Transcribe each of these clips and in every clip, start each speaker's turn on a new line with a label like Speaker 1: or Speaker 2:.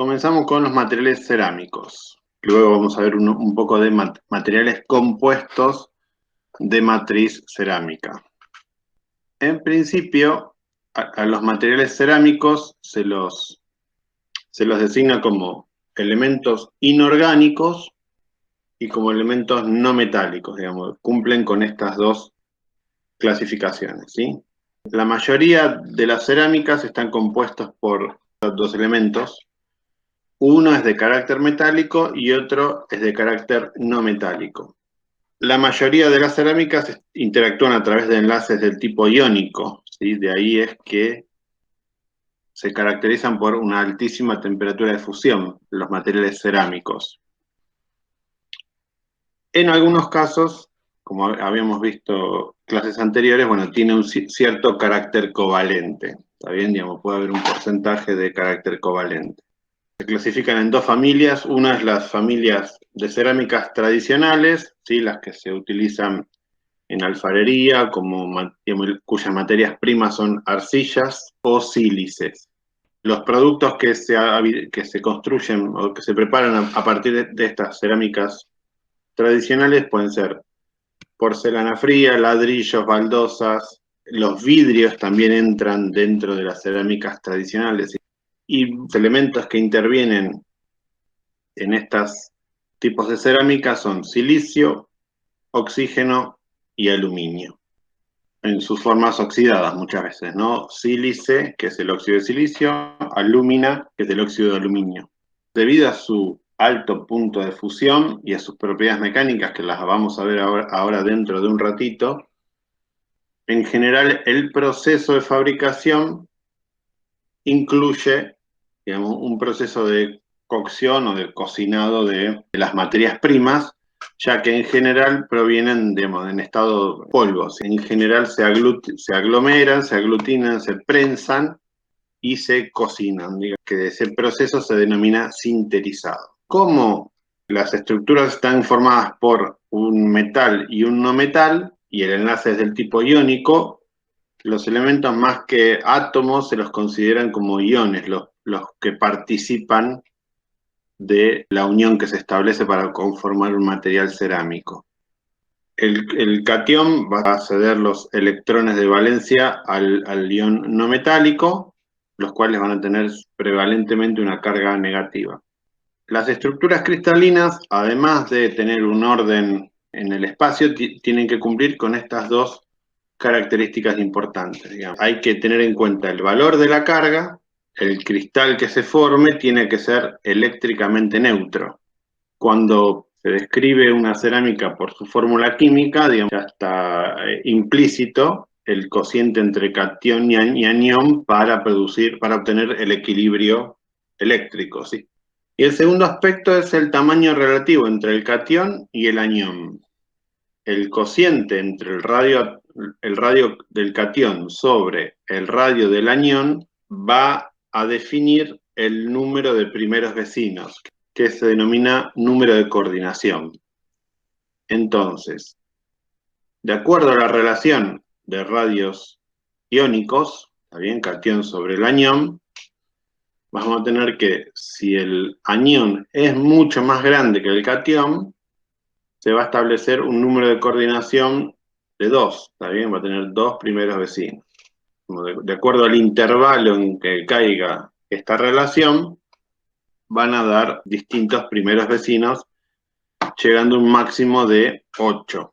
Speaker 1: Comenzamos con los materiales cerámicos. Luego vamos a ver un poco de materiales compuestos de matriz cerámica. En principio, a los materiales cerámicos se los designa como elementos inorgánicos y como elementos no metálicos, digamos, cumplen con estas dos clasificaciones, ¿sí? La mayoría de las cerámicas están compuestas por dos elementos. Uno es de carácter metálico y otro es de carácter no metálico. La mayoría de las cerámicas interactúan a través de enlaces del tipo iónico, ¿sí? De ahí es que se caracterizan por una altísima temperatura de fusión, los materiales cerámicos. En algunos casos, como habíamos visto clases anteriores, bueno, tiene un cierto carácter covalente, ¿está bien? Digamos, puede haber un porcentaje de carácter covalente. Se clasifican en dos familias. Una es las familias de cerámicas tradicionales, ¿sí? Las que se utilizan en alfarería, cuyas materias primas son arcillas o sílices. Los productos que se construyen o que se preparan a partir de estas cerámicas tradicionales pueden ser porcelana fría, ladrillos, baldosas. Los vidrios también entran dentro de las cerámicas tradicionales. Y elementos que intervienen en estos tipos de cerámica son silicio, oxígeno y aluminio, en sus formas oxidadas muchas veces, ¿no? Sílice, que es el óxido de silicio, alúmina, que es el óxido de aluminio. Debido a su alto punto de fusión y a sus propiedades mecánicas, que las vamos a ver ahora dentro de un ratito, en general el proceso de fabricación incluye, digamos, un proceso de cocción o de cocinado de las materias primas, ya que en general provienen, digamos, en estado polvos. En general se aglomeran, se aglutinan, se prensan y se cocinan. Digamos que ese proceso se denomina sinterizado. Como las estructuras están formadas por un metal y un no metal, y el enlace es del tipo iónico, los elementos más que átomos se los consideran como iones, los que participan de la unión que se establece para conformar un material cerámico. El catión va a ceder los electrones de valencia al ion no metálico, los cuales van a tener prevalentemente una carga negativa. Las estructuras cristalinas, además de tener un orden en el espacio, tienen que cumplir con estas dos características importantes. Digamos. Hay que tener en cuenta el valor de la carga. El cristal que se forme tiene que ser eléctricamente neutro. Cuando se describe una cerámica por su fórmula química, digamos, ya está implícito el cociente entre catión y anión para obtener el equilibrio eléctrico, ¿sí? Y el segundo aspecto es el tamaño relativo entre el catión y el anión. El cociente entre el radio del catión sobre el radio del anión va a definir el número de primeros vecinos, que se denomina número de coordinación. Entonces, de acuerdo a la relación de radios iónicos, ¿está bien? Catión sobre el anión, vamos a tener que si el anión es mucho más grande que el catión, se va a establecer un número de coordinación de 2, ¿está bien? Va a tener 2 primeros vecinos. De acuerdo al intervalo en que caiga esta relación, van a dar distintos primeros vecinos, llegando a un máximo de 8.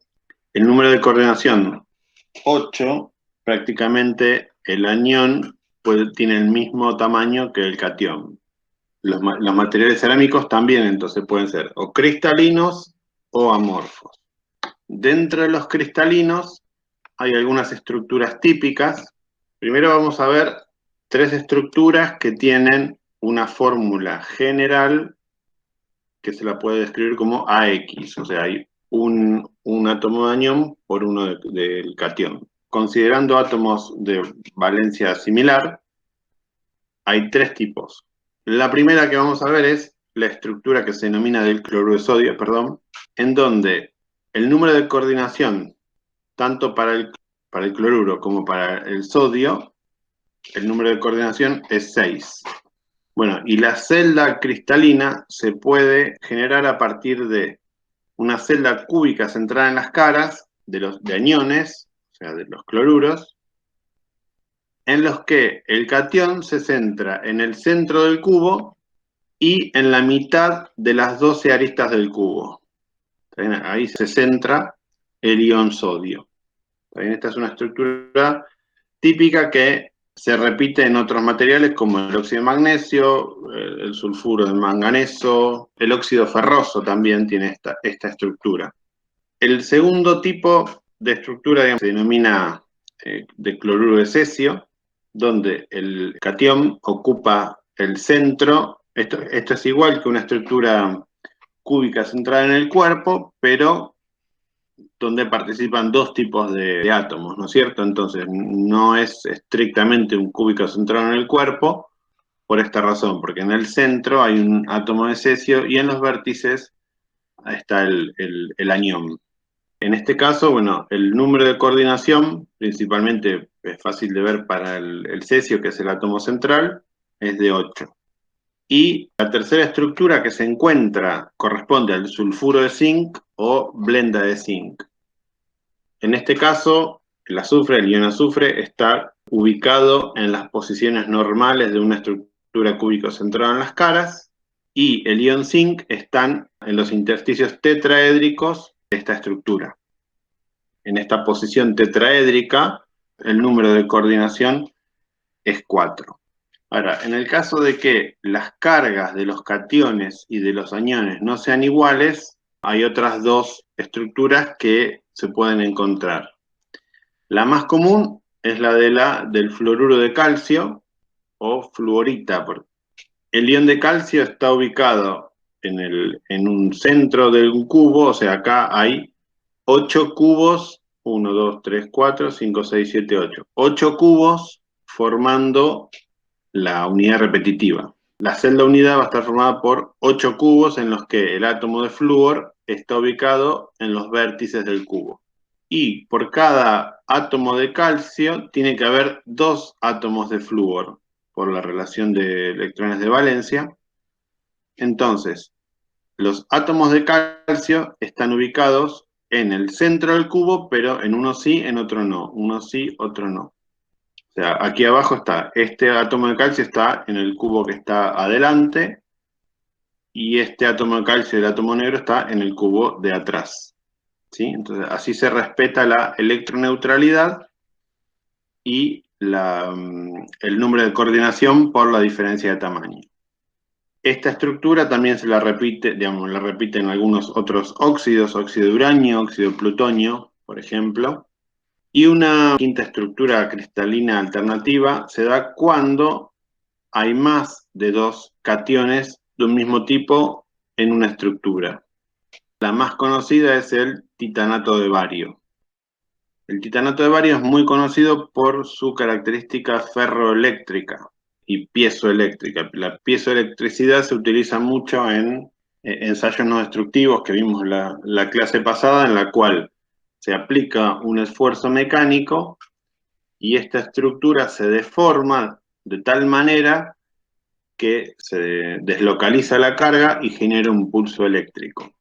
Speaker 1: El número de coordinación 8, prácticamente el anión tiene el mismo tamaño que el catión. Los materiales cerámicos también entonces pueden ser o cristalinos o amorfos. Dentro de los cristalinos hay algunas estructuras típicas. Primero vamos a ver 3 estructuras que tienen una fórmula general que se la puede describir como AX, o sea, hay un átomo de anión por uno del catión. Considerando átomos de valencia similar, hay 3 tipos. La primera que vamos a ver es la estructura que se denomina del cloruro de sodio, en donde el número de coordinación, tanto para el cloruro como para el sodio, el número de coordinación es 6. Bueno, y la celda cristalina se puede generar a partir de una celda cúbica centrada en las caras de aniones, o sea, de los cloruros, en los que el catión se centra en el centro del cubo y en la mitad de las 12 aristas del cubo. Ahí se centra el ion sodio. Esta es una estructura típica que se repite en otros materiales como el óxido de magnesio, el sulfuro de manganeso, el óxido ferroso también tiene esta estructura. El segundo tipo de estructura, digamos, se denomina de cloruro de cesio, donde el catión ocupa el centro. Esto es igual que una estructura cúbica centrada en el cuerpo, pero donde participan dos tipos de átomos, ¿no es cierto? Entonces, no es estrictamente un cúbico centrado en el cuerpo, por esta razón, porque en el centro hay un átomo de cesio y en los vértices está el anión. En este caso, bueno, el número de coordinación, principalmente es fácil de ver para el cesio, que es el átomo central, es de 8. Y la tercera estructura que se encuentra corresponde al sulfuro de zinc o blenda de zinc. En este caso, el azufre, el ion azufre, está ubicado en las posiciones normales de una estructura cúbico centrada en las caras, y el ion zinc están en los intersticios tetraédricos de esta estructura. En esta posición tetraédrica, el número de coordinación es 4. Ahora, en el caso de que las cargas de los cationes y de los aniones no sean iguales, hay otras dos estructuras que se pueden encontrar. La más común es la del fluoruro de calcio o fluorita. El ion de calcio está ubicado en un centro de un cubo, o sea, acá hay 8 cubos, 1, 2, 3, 4, 5, 6, 7, 8. 8 cubos formando la unidad repetitiva. La celda unidad va a estar formada por 8 cubos en los que el átomo de flúor está ubicado en los vértices del cubo. Y por cada átomo de calcio tiene que haber 2 átomos de flúor por la relación de electrones de valencia. Entonces, los átomos de calcio están ubicados en el centro del cubo, pero en uno sí, en otro no. Uno sí, otro no. O sea, aquí abajo está, este átomo de calcio está en el cubo que está adelante, y este átomo de calcio, el átomo negro, está en el cubo de atrás. ¿Sí? Entonces, así se respeta la electroneutralidad y el número de coordinación por la diferencia de tamaño. Esta estructura también se la repite, digamos, la repiten algunos otros óxidos, óxido de uranio, óxido de plutonio, por ejemplo. Y una quinta estructura cristalina alternativa se da cuando hay más de 2 cationes de un mismo tipo en una estructura. La más conocida es el titanato de bario. El titanato de bario es muy conocido por su característica ferroeléctrica y piezoeléctrica. La piezoelectricidad se utiliza mucho en ensayos no destructivos que vimos la clase pasada, en la cual se aplica un esfuerzo mecánico y esta estructura se deforma de tal manera que se deslocaliza la carga y genera un pulso eléctrico.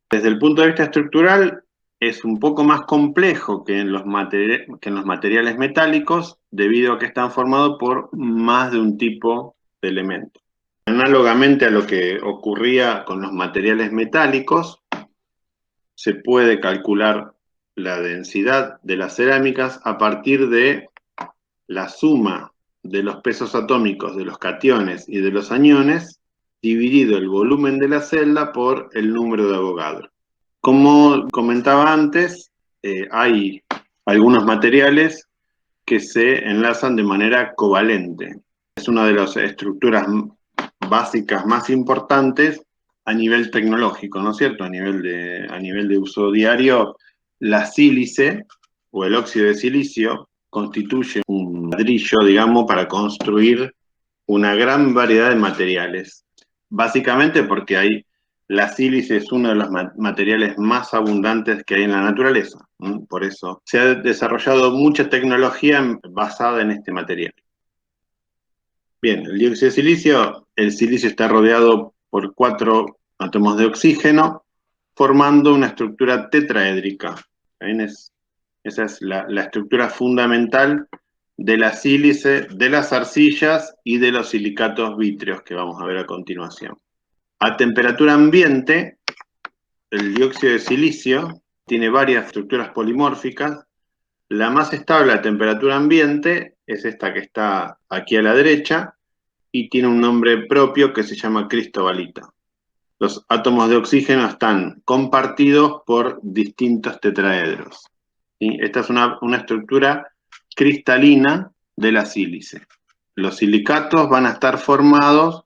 Speaker 1: Desde el punto de vista estructural, es un poco más complejo que en los materiales metálicos, debido a que están formados por más de un tipo de elemento. Análogamente a lo que ocurría con los materiales metálicos, se puede calcular la densidad de las cerámicas a partir de la suma de los pesos atómicos de los cationes y de los aniones, dividido el volumen de la celda por el número de Avogadro. Como comentaba antes, hay algunos materiales que se enlazan de manera covalente. Es una de las estructuras básicas más importantes a nivel tecnológico, ¿no es cierto? A nivel de uso diario, la sílice o el óxido de silicio constituye un ladrillo, digamos, para construir una gran variedad de materiales. Básicamente porque la sílice es uno de los materiales más abundantes que hay en la naturaleza. Por eso se ha desarrollado mucha tecnología basada en este material. Bien, el dióxido de silicio, el silicio está rodeado por 4 átomos de oxígeno, formando una estructura tetraédrica. Esa es la estructura fundamental de la sílice, de las arcillas y de los silicatos vítreos que vamos a ver a continuación. A temperatura ambiente, el dióxido de silicio tiene varias estructuras polimórficas. La más estable a temperatura ambiente es esta que está aquí a la derecha y tiene un nombre propio que se llama cristobalita. Los átomos de oxígeno están compartidos por distintos tetraedros. ¿Sí? Esta es una estructura cristalina de la sílice. Los silicatos van a estar formados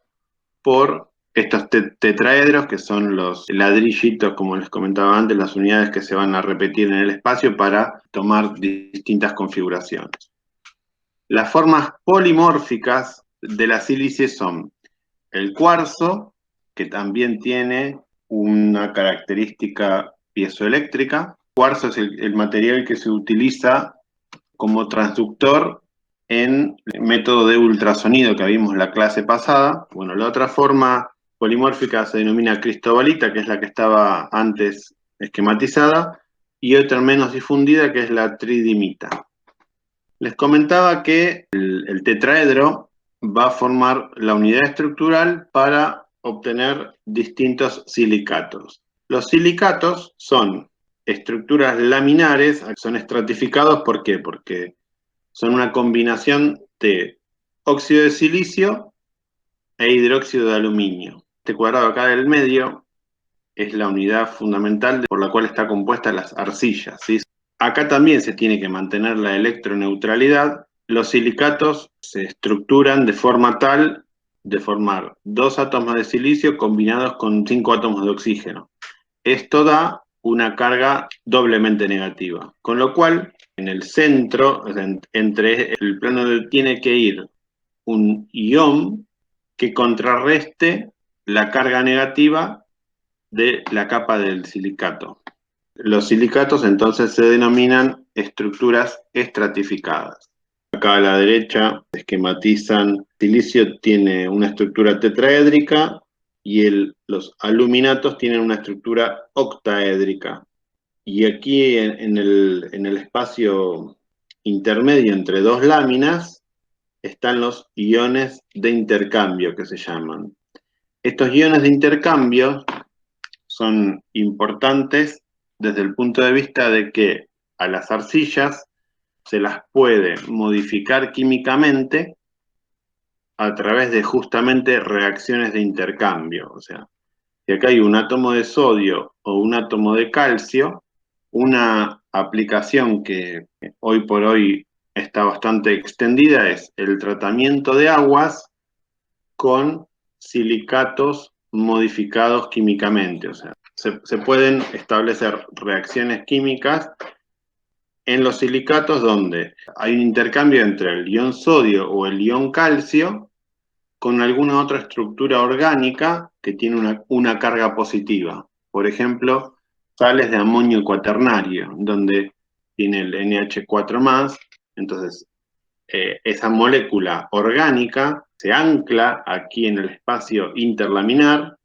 Speaker 1: por estos tetraedros, que son los ladrillitos, como les comentaba antes, las unidades que se van a repetir en el espacio para tomar distintas configuraciones. Las formas polimórficas de la sílice son el cuarzo, que también tiene una característica piezoeléctrica. El cuarzo es el material que se utiliza como transductor en el método de ultrasonido que vimos la clase pasada. Bueno, la otra forma polimórfica se denomina cristobalita, que es la que estaba antes esquematizada, y otra menos difundida, que es la tridimita. Les comentaba que el tetraedro va a formar la unidad estructural para obtener distintos silicatos. Los silicatos son estructuras laminares, son estratificados, ¿por qué? Porque son una combinación de óxido de silicio e hidróxido de aluminio. Este cuadrado acá del medio es la unidad fundamental por la cual está compuesta las arcillas, ¿sí? Acá también se tiene que mantener la electroneutralidad. Los silicatos se estructuran de forma tal de formar 2 átomos de silicio combinados con 5 átomos de oxígeno. Esto da una carga doblemente negativa, con lo cual en el centro, entre el plano, tiene que ir un ion que contrarreste la carga negativa de la capa del silicato. Los silicatos entonces se denominan estructuras estratificadas. Acá a la derecha esquematizan, silicio tiene una estructura tetraédrica y los aluminatos tienen una estructura octaédrica. Y aquí en el espacio intermedio entre dos láminas están los iones de intercambio que se llaman. Estos iones de intercambio son importantes desde el punto de vista de que a las arcillas se las puede modificar químicamente a través de justamente reacciones de intercambio. O sea, si acá hay un átomo de sodio o un átomo de calcio, una aplicación que hoy por hoy está bastante extendida es el tratamiento de aguas con silicatos modificados químicamente. O sea, se pueden establecer reacciones químicas en los silicatos donde hay un intercambio entre el ion sodio o el ion calcio con alguna otra estructura orgánica que tiene una carga positiva. Por ejemplo, sales de amonio cuaternario, donde tiene el NH4+, entonces esa molécula orgánica se ancla aquí en el espacio interlaminar.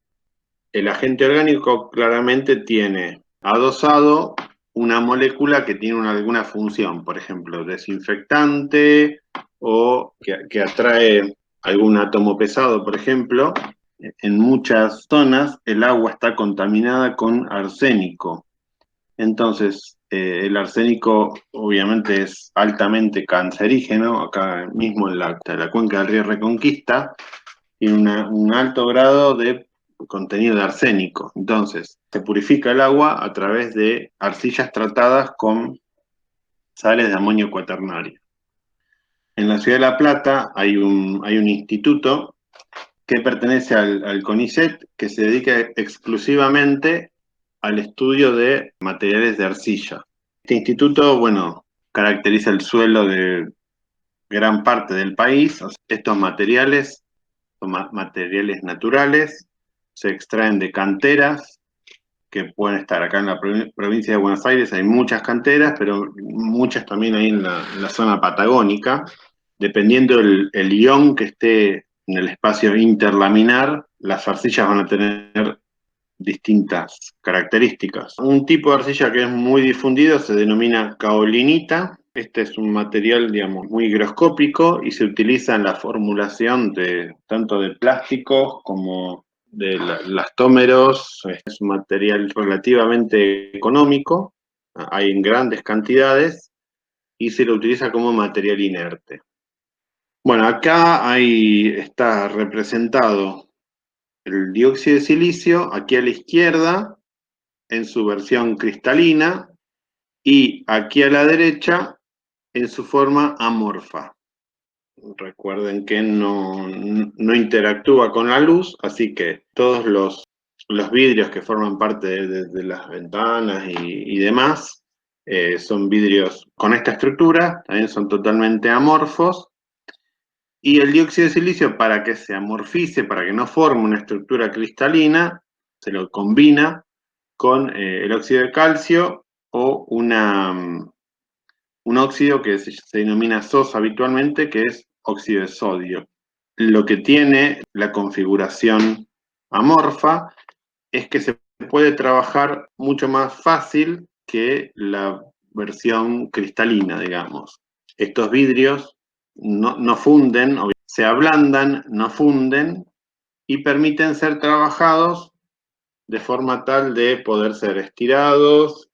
Speaker 1: El agente orgánico claramente tiene adosado una molécula que tiene alguna función, por ejemplo, desinfectante o que atrae algún átomo pesado, por ejemplo. En muchas zonas el agua está contaminada con arsénico. Entonces, el arsénico obviamente es altamente cancerígeno. Acá mismo en la cuenca del río Reconquista tiene un alto grado de contenido de arsénico. Entonces, se purifica el agua a través de arcillas tratadas con sales de amonio cuaternario. En la ciudad de La Plata hay un instituto que pertenece al CONICET, que se dedica exclusivamente al estudio de materiales de arcilla. Este instituto, bueno, caracteriza el suelo de gran parte del país. Estos materiales son materiales naturales, se extraen de canteras que pueden estar acá en la provincia de Buenos Aires. Hay muchas canteras, pero muchas también hay en la zona patagónica. dependiendo el ion que esté en el espacio interlaminar, las arcillas van a tener distintas características. Un tipo de arcilla que es muy difundido se denomina kaolinita. Este es un material, digamos, muy higroscópico y se utiliza en la formulación de tanto de plásticos como de elastómeros. Es un material relativamente económico, hay en grandes cantidades y se lo utiliza como material inerte. Bueno, acá está representado el dióxido de silicio, aquí a la izquierda, en su versión cristalina, y aquí a la derecha, en su forma amorfa. Recuerden que no interactúa con la luz, así que todos los vidrios que forman parte de las ventanas y demás son vidrios con esta estructura, también son totalmente amorfos. Y el dióxido de silicio, para que se amorfice, para que no forme una estructura cristalina, se lo combina con el óxido de calcio o un óxido que se denomina SOS habitualmente, que es óxido de sodio. Lo que tiene la configuración amorfa es que se puede trabajar mucho más fácil que la versión cristalina, digamos. Estos vidrios no funden, se ablandan, no funden y permiten ser trabajados de forma tal de poder ser estirados.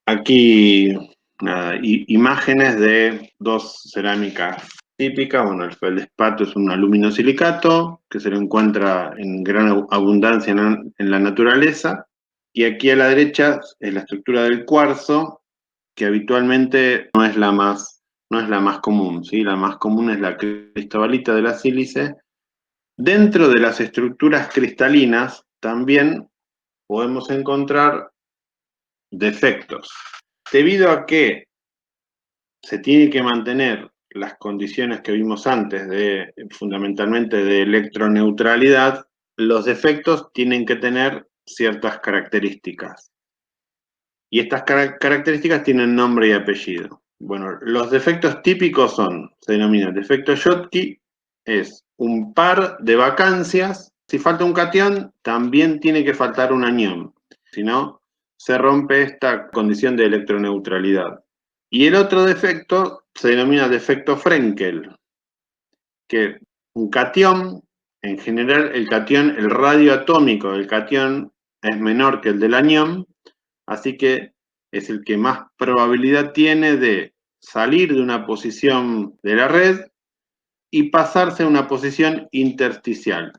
Speaker 1: Aquí imágenes de dos cerámicas típicas. Bueno, el feldespato es un aluminosilicato que se lo encuentra en gran abundancia en la naturaleza. Y aquí a la derecha es la estructura del cuarzo, que habitualmente no es la más común, ¿sí? La más común es la cristobalita de la sílice. Dentro de las estructuras cristalinas también podemos encontrar defectos. Debido a que se tiene que mantener las condiciones que vimos antes, fundamentalmente de electroneutralidad, los defectos tienen que tener ciertas características. Y estas características tienen nombre y apellido. Bueno, los defectos típicos se denomina defecto Schottky, es un par de vacancias. Si falta un catión, también tiene que faltar un anión. Si no, se rompe esta condición de electroneutralidad. Y el otro defecto se denomina defecto Frenkel, que un catión, en general el radio atómico del catión es menor que el del anión, así que es el que más probabilidad tiene de salir de una posición de la red y pasarse a una posición intersticial.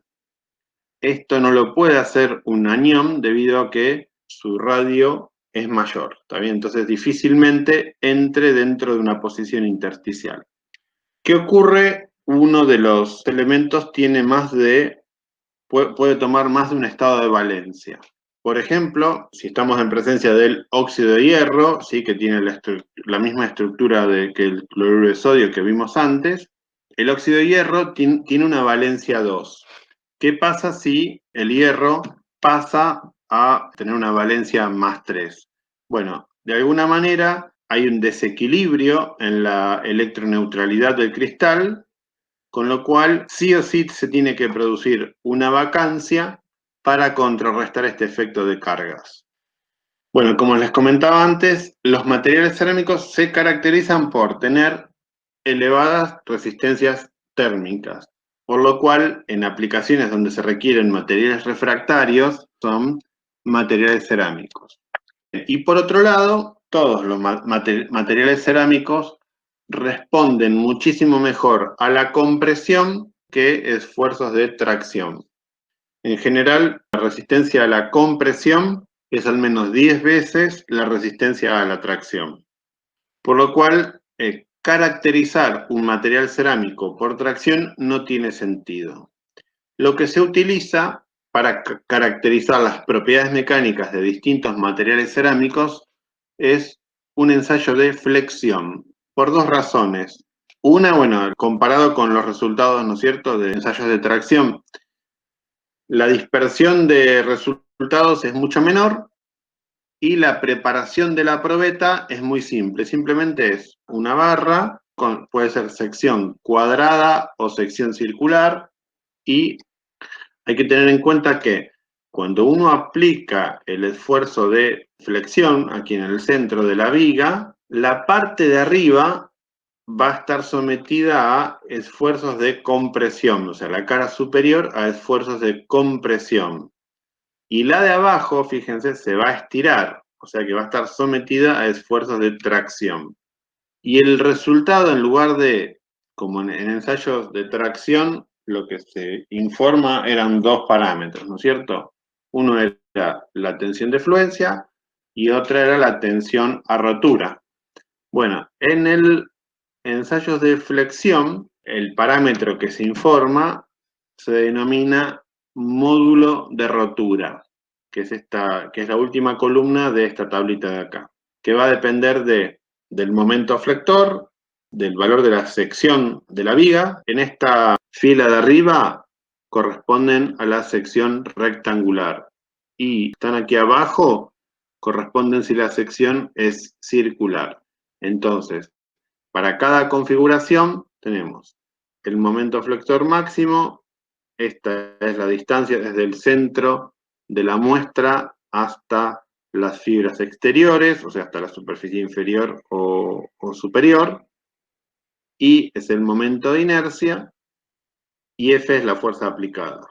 Speaker 1: Esto no lo puede hacer un anión debido a que su radio es mayor, ¿está bien? Entonces difícilmente entre dentro de una posición intersticial. ¿Qué ocurre? Uno de los elementos puede tomar más de un estado de valencia. Por ejemplo, si estamos en presencia del óxido de hierro, ¿sí? Que tiene la misma estructura que el cloruro de sodio que vimos antes, el óxido de hierro tiene una valencia 2. ¿Qué pasa si el hierro pasa a tener una valencia más 3? Bueno, de alguna manera hay un desequilibrio en la electroneutralidad del cristal, con lo cual sí o sí se tiene que producir una vacancia para contrarrestar este efecto de cargas. Bueno, como les comentaba antes, los materiales cerámicos se caracterizan por tener elevadas resistencias térmicas, por lo cual en aplicaciones donde se requieren materiales refractarios son materiales cerámicos. Y por otro lado, todos los materiales cerámicos responden muchísimo mejor a la compresión que esfuerzos de tracción. En general, la resistencia a la compresión es al menos 10 veces la resistencia a la tracción. Por lo cual, caracterizar un material cerámico por tracción no tiene sentido. Lo que se utiliza para caracterizar las propiedades mecánicas de distintos materiales cerámicos es un ensayo de flexión, por dos razones. Una, bueno, comparado con los resultados, ¿no es cierto?, de ensayos de tracción, la dispersión de resultados es mucho menor y la preparación de la probeta es muy simple. Simplemente es una barra puede ser sección cuadrada o sección circular, y hay que tener en cuenta que cuando uno aplica el esfuerzo de flexión aquí en el centro de la viga, la parte de arriba va a estar sometida a esfuerzos de compresión, o sea, la cara superior a esfuerzos de compresión. Y la de abajo, fíjense, se va a estirar, o sea que va a estar sometida a esfuerzos de tracción. Y el resultado, en lugar de, como en ensayos de tracción, lo que se informa eran dos parámetros, ¿no es cierto? Uno era la tensión de fluencia y otra era la tensión a rotura. Bueno, en el ensayos de flexión, el parámetro que se informa se denomina módulo de rotura, que es la última columna de esta tablita de acá, que va a depender del momento flector, del valor de la sección de la viga. En esta fila de arriba corresponden a la sección rectangular, y están aquí abajo, corresponden si la sección es circular. Entonces, para cada configuración tenemos el momento flector máximo. Esta es la distancia desde el centro de la muestra hasta las fibras exteriores, o sea, hasta la superficie inferior o superior. Y es el momento de inercia, y F es la fuerza aplicada.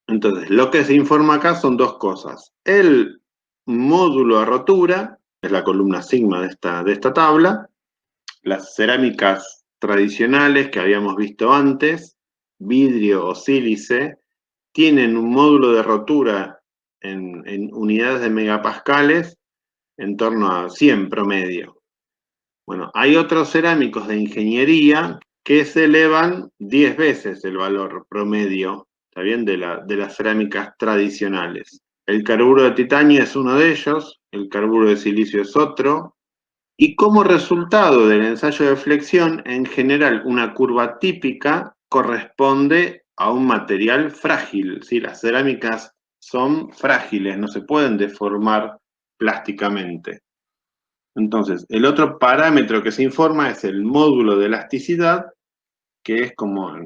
Speaker 1: Entonces, lo que se informa acá son dos cosas. El módulo a rotura, es la columna sigma de esta tabla. Las cerámicas tradicionales que habíamos visto antes, vidrio o sílice, tienen un módulo de rotura en unidades de megapascales en torno a 100 promedio. Bueno, hay otros cerámicos de ingeniería que se elevan 10 veces el valor promedio, ¿está bien?, de las cerámicas tradicionales. El carburo de titanio es uno de ellos, el carburo de silicio es otro, y como resultado del ensayo de flexión, en general, una curva típica corresponde a un material frágil, ¿sí? Las cerámicas son frágiles, no se pueden deformar plásticamente. Entonces, el otro parámetro que se informa es el módulo de elasticidad, que es como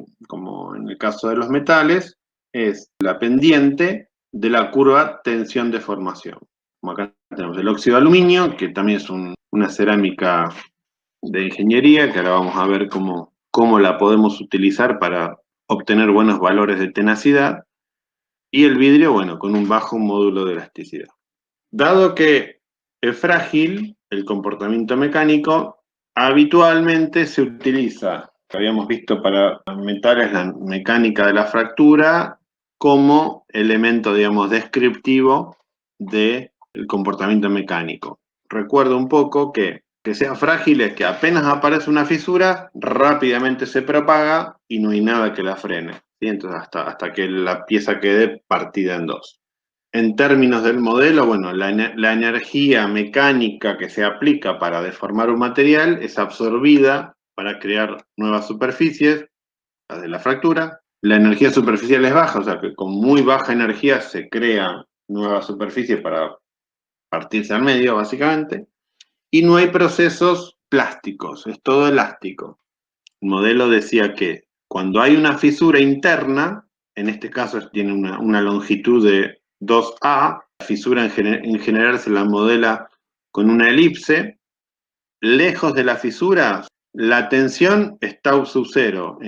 Speaker 1: en el caso de los metales, es la pendiente de la curva tensión-deformación. Como acá tenemos el óxido de aluminio, que también es una cerámica de ingeniería, que ahora vamos a ver cómo la podemos utilizar para obtener buenos valores de tenacidad, y el vidrio, bueno, con un bajo módulo de elasticidad. Dado que es frágil el comportamiento mecánico, habitualmente se utiliza, que habíamos visto para metales, la mecánica de la fractura, como elemento, digamos, descriptivo del comportamiento mecánico. Recuerdo un poco que sea frágil es que apenas aparece una fisura, rápidamente se propaga y no hay nada que la frene, ¿sí? Entonces, hasta que la pieza quede partida en dos. En términos del modelo, bueno, la energía mecánica que se aplica para deformar un material es absorbida para crear nuevas superficies, las de la fractura. La energía superficial es baja, o sea que con muy baja energía se crea nueva superficie para partirse al medio, básicamente. Y no hay procesos plásticos, es todo elástico. El modelo decía que cuando hay una fisura interna, en este caso tiene una longitud de 2A, la fisura en general se la modela con una elipse. Lejos de la fisura, la tensión es tau sub 0.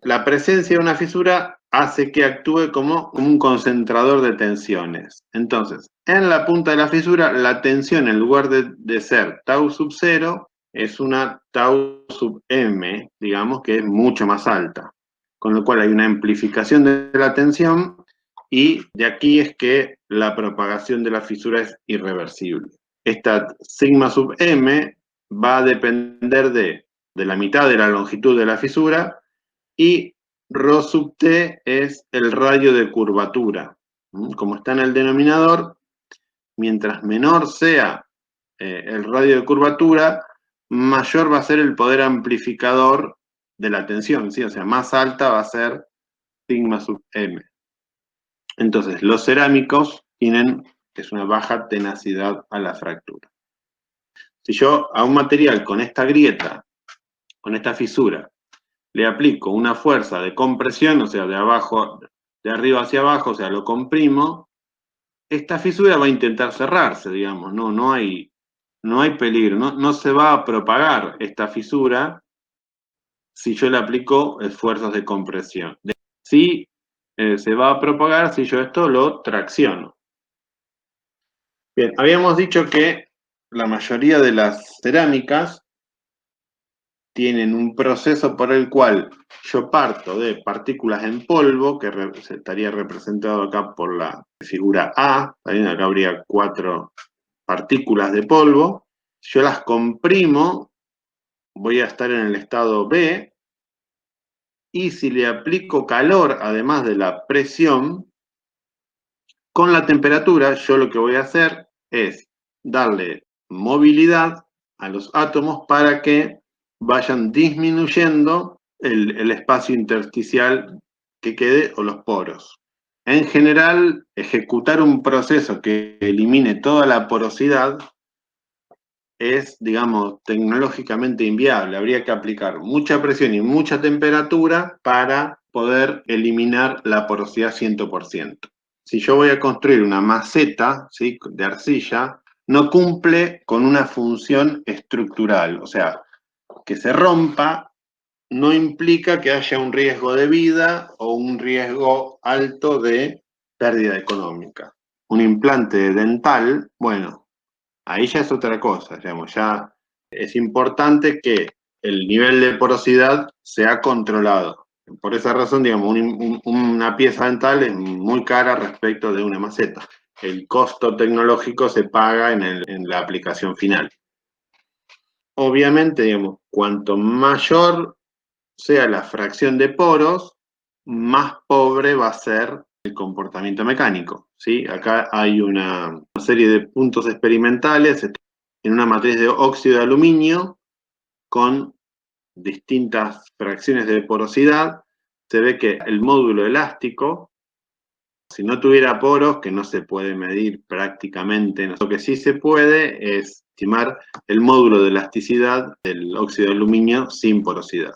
Speaker 1: La presencia de una fisura hace que actúe como un concentrador de tensiones. Entonces, en la punta de la fisura, la tensión, en lugar de ser tau sub 0, es una tau sub m, digamos, que es mucho más alta. Con lo cual hay una amplificación de la tensión, y de aquí es que la propagación de la fisura es irreversible. Esta sigma sub m va a depender de la mitad de la longitud de la fisura, y ρ sub t es el radio de curvatura. Como está en el denominador, mientras menor sea el radio de curvatura, mayor va a ser el poder amplificador de la tensión, ¿sí? O sea, más alta va a ser sigma sub m. Entonces, los cerámicos tienen una baja tenacidad a la fractura. Si yo a un material con esta grieta con esta fisura, le aplico una fuerza de compresión, o sea, de arriba hacia abajo, o sea, lo comprimo, esta fisura va a intentar cerrarse, digamos, no hay peligro, no se va a propagar esta fisura si yo le aplico esfuerzos de compresión. Sí, se va a propagar si yo esto lo tracciono. Bien, habíamos dicho que la mayoría de las cerámicas tienen un proceso por el cual yo parto de partículas en polvo, que estaría representado acá por la figura A, también acá habría 4 partículas de polvo, yo las comprimo, voy a estar en el estado B, y si le aplico calor, además de la presión, con la temperatura, yo lo que voy a hacer es darle movilidad a los átomos para que vayan disminuyendo el espacio intersticial que quede o los poros. En general, ejecutar un proceso que elimine toda la porosidad es, digamos, tecnológicamente inviable. Habría que aplicar mucha presión y mucha temperatura para poder eliminar la porosidad 100%. Si yo voy a construir una maceta, ¿sí?, de arcilla, no cumple con una función estructural. O sea, que se rompa no implica que haya un riesgo de vida o un riesgo alto de pérdida económica. Un implante dental, bueno, ahí ya es otra cosa, digamos, ya es importante que el nivel de porosidad sea controlado. Por esa razón, digamos, una pieza dental es muy cara respecto de una maceta. El costo tecnológico se paga en la aplicación final. Obviamente, digamos, cuanto mayor sea la fracción de poros, más pobre va a ser el comportamiento mecánico, ¿sí? Acá hay una serie de puntos experimentales en una matriz de óxido de aluminio con distintas fracciones de porosidad. Se ve que el módulo elástico, si no tuviera poros, que no se puede medir prácticamente, lo que sí se puede es estimar el módulo de elasticidad del óxido de aluminio sin porosidad.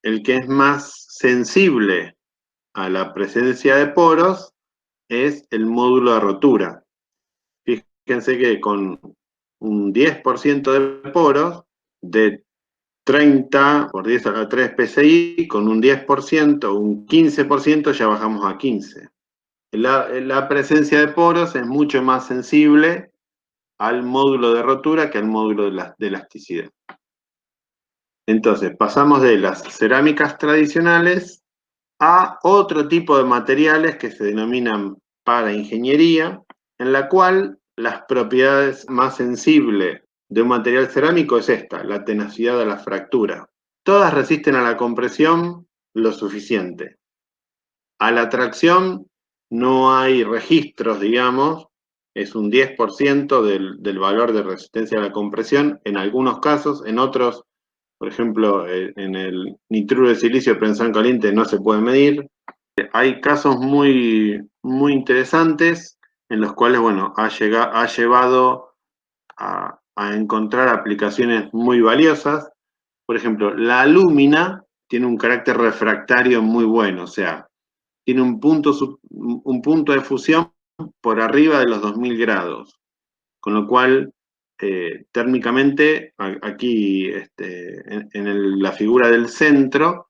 Speaker 1: El que es más sensible a la presencia de poros es el módulo de rotura. Fíjense que con un 10% de poros, de 30 por 10 a la 3 PSI, con un 10%, un 15% ya bajamos a 15. La presencia de poros es mucho más sensible al módulo de rotura que al módulo de elasticidad. Entonces, pasamos de las cerámicas tradicionales a otro tipo de materiales que se denominan para ingeniería, en la cual las propiedades más sensibles de un material cerámico es esta, la tenacidad a la fractura. Todas resisten a la compresión lo suficiente. A la tracción no hay registros, digamos, es un 10% del valor de resistencia a la compresión en algunos casos, en otros, por ejemplo, en el nitruro de silicio de prensión caliente no se puede medir. Hay casos muy interesantes en los cuales, bueno, ha llevado a encontrar aplicaciones muy valiosas. Por ejemplo, la alúmina tiene un carácter refractario muy bueno, o sea, tiene un punto de fusión por arriba de los 2000 grados, con lo cual, térmicamente, aquí en la figura del centro,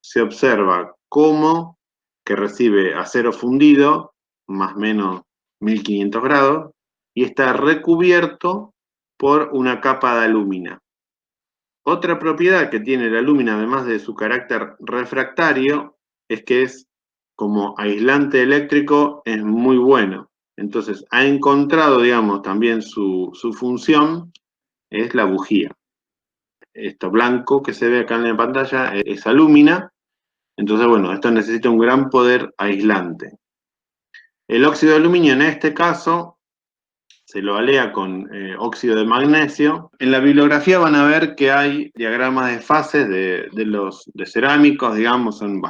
Speaker 1: se observa cómo que recibe acero fundido, más o menos 1500 grados, y está recubierto por una capa de alúmina. Otra propiedad que tiene la alúmina, además de su carácter refractario, es que es como aislante eléctrico, es muy bueno. Entonces, ha encontrado, digamos, también su función, es la bujía. Esto blanco que se ve acá en la pantalla es alúmina. Entonces, bueno, esto necesita un gran poder aislante. El óxido de aluminio en este caso se lo alea con óxido de magnesio. En la bibliografía van a ver que hay diagramas de fases de cerámicos, digamos, son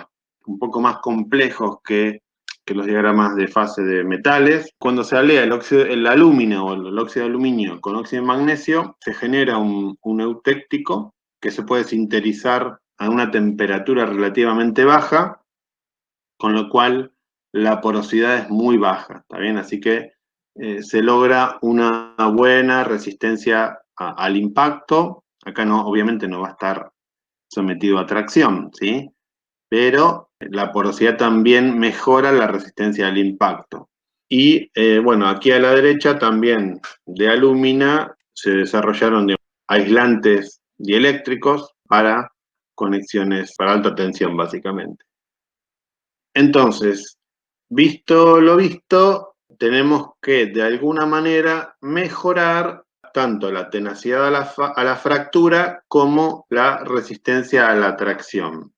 Speaker 1: un poco más complejos que los diagramas de fase de metales. Cuando se alea el alumina o el óxido de aluminio con óxido de magnesio, se genera un eutéctico, que se puede sinterizar a una temperatura relativamente baja, con lo cual la porosidad es muy baja, ¿está bien? Así que se logra una buena resistencia al impacto. Acá no, obviamente no va a estar sometido a tracción, ¿sí? Pero la porosidad también mejora la resistencia al impacto. Y bueno, aquí a la derecha también de alúmina se desarrollaron aislantes dieléctricos para conexiones, para alta tensión básicamente. Entonces, visto lo visto, tenemos que de alguna manera mejorar tanto la tenacidad a la fractura como la resistencia a la tracción.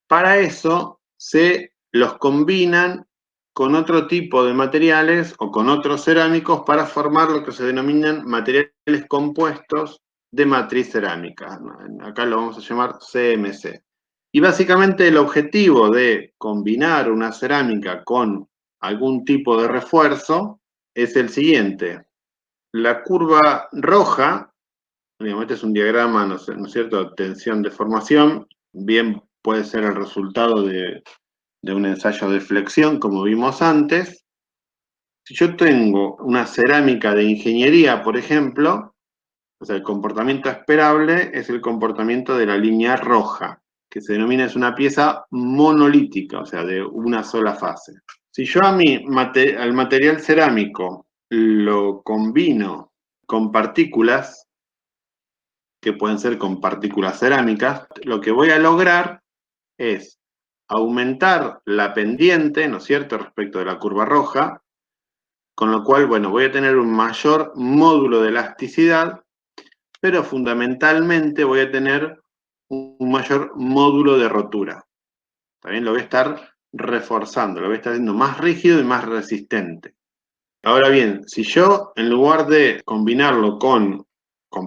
Speaker 1: Para eso se los combinan con otro tipo de materiales o con otros cerámicos para formar lo que se denominan materiales compuestos de matriz cerámica. Acá lo vamos a llamar CMC. Y básicamente el objetivo de combinar una cerámica con algún tipo de refuerzo es el siguiente. La curva roja, este es un diagrama, ¿no es cierto?, tensión-deformación, bien puede ser el resultado de un ensayo de flexión, como vimos antes. Si yo tengo una cerámica de ingeniería, por ejemplo, o sea, el comportamiento esperable es el comportamiento de la línea roja, que se denomina, es una pieza monolítica, o sea, de una sola fase. Si yo al material cerámico lo combino con partículas, que pueden ser con partículas cerámicas, lo que voy a lograr es aumentar la pendiente, ¿no es cierto?, respecto de la curva roja, con lo cual, bueno, voy a tener un mayor módulo de elasticidad, pero fundamentalmente voy a tener un mayor módulo de rotura. También lo voy a estar reforzando, lo voy a estar haciendo más rígido y más resistente. Ahora bien, si yo, en lugar de combinarlo con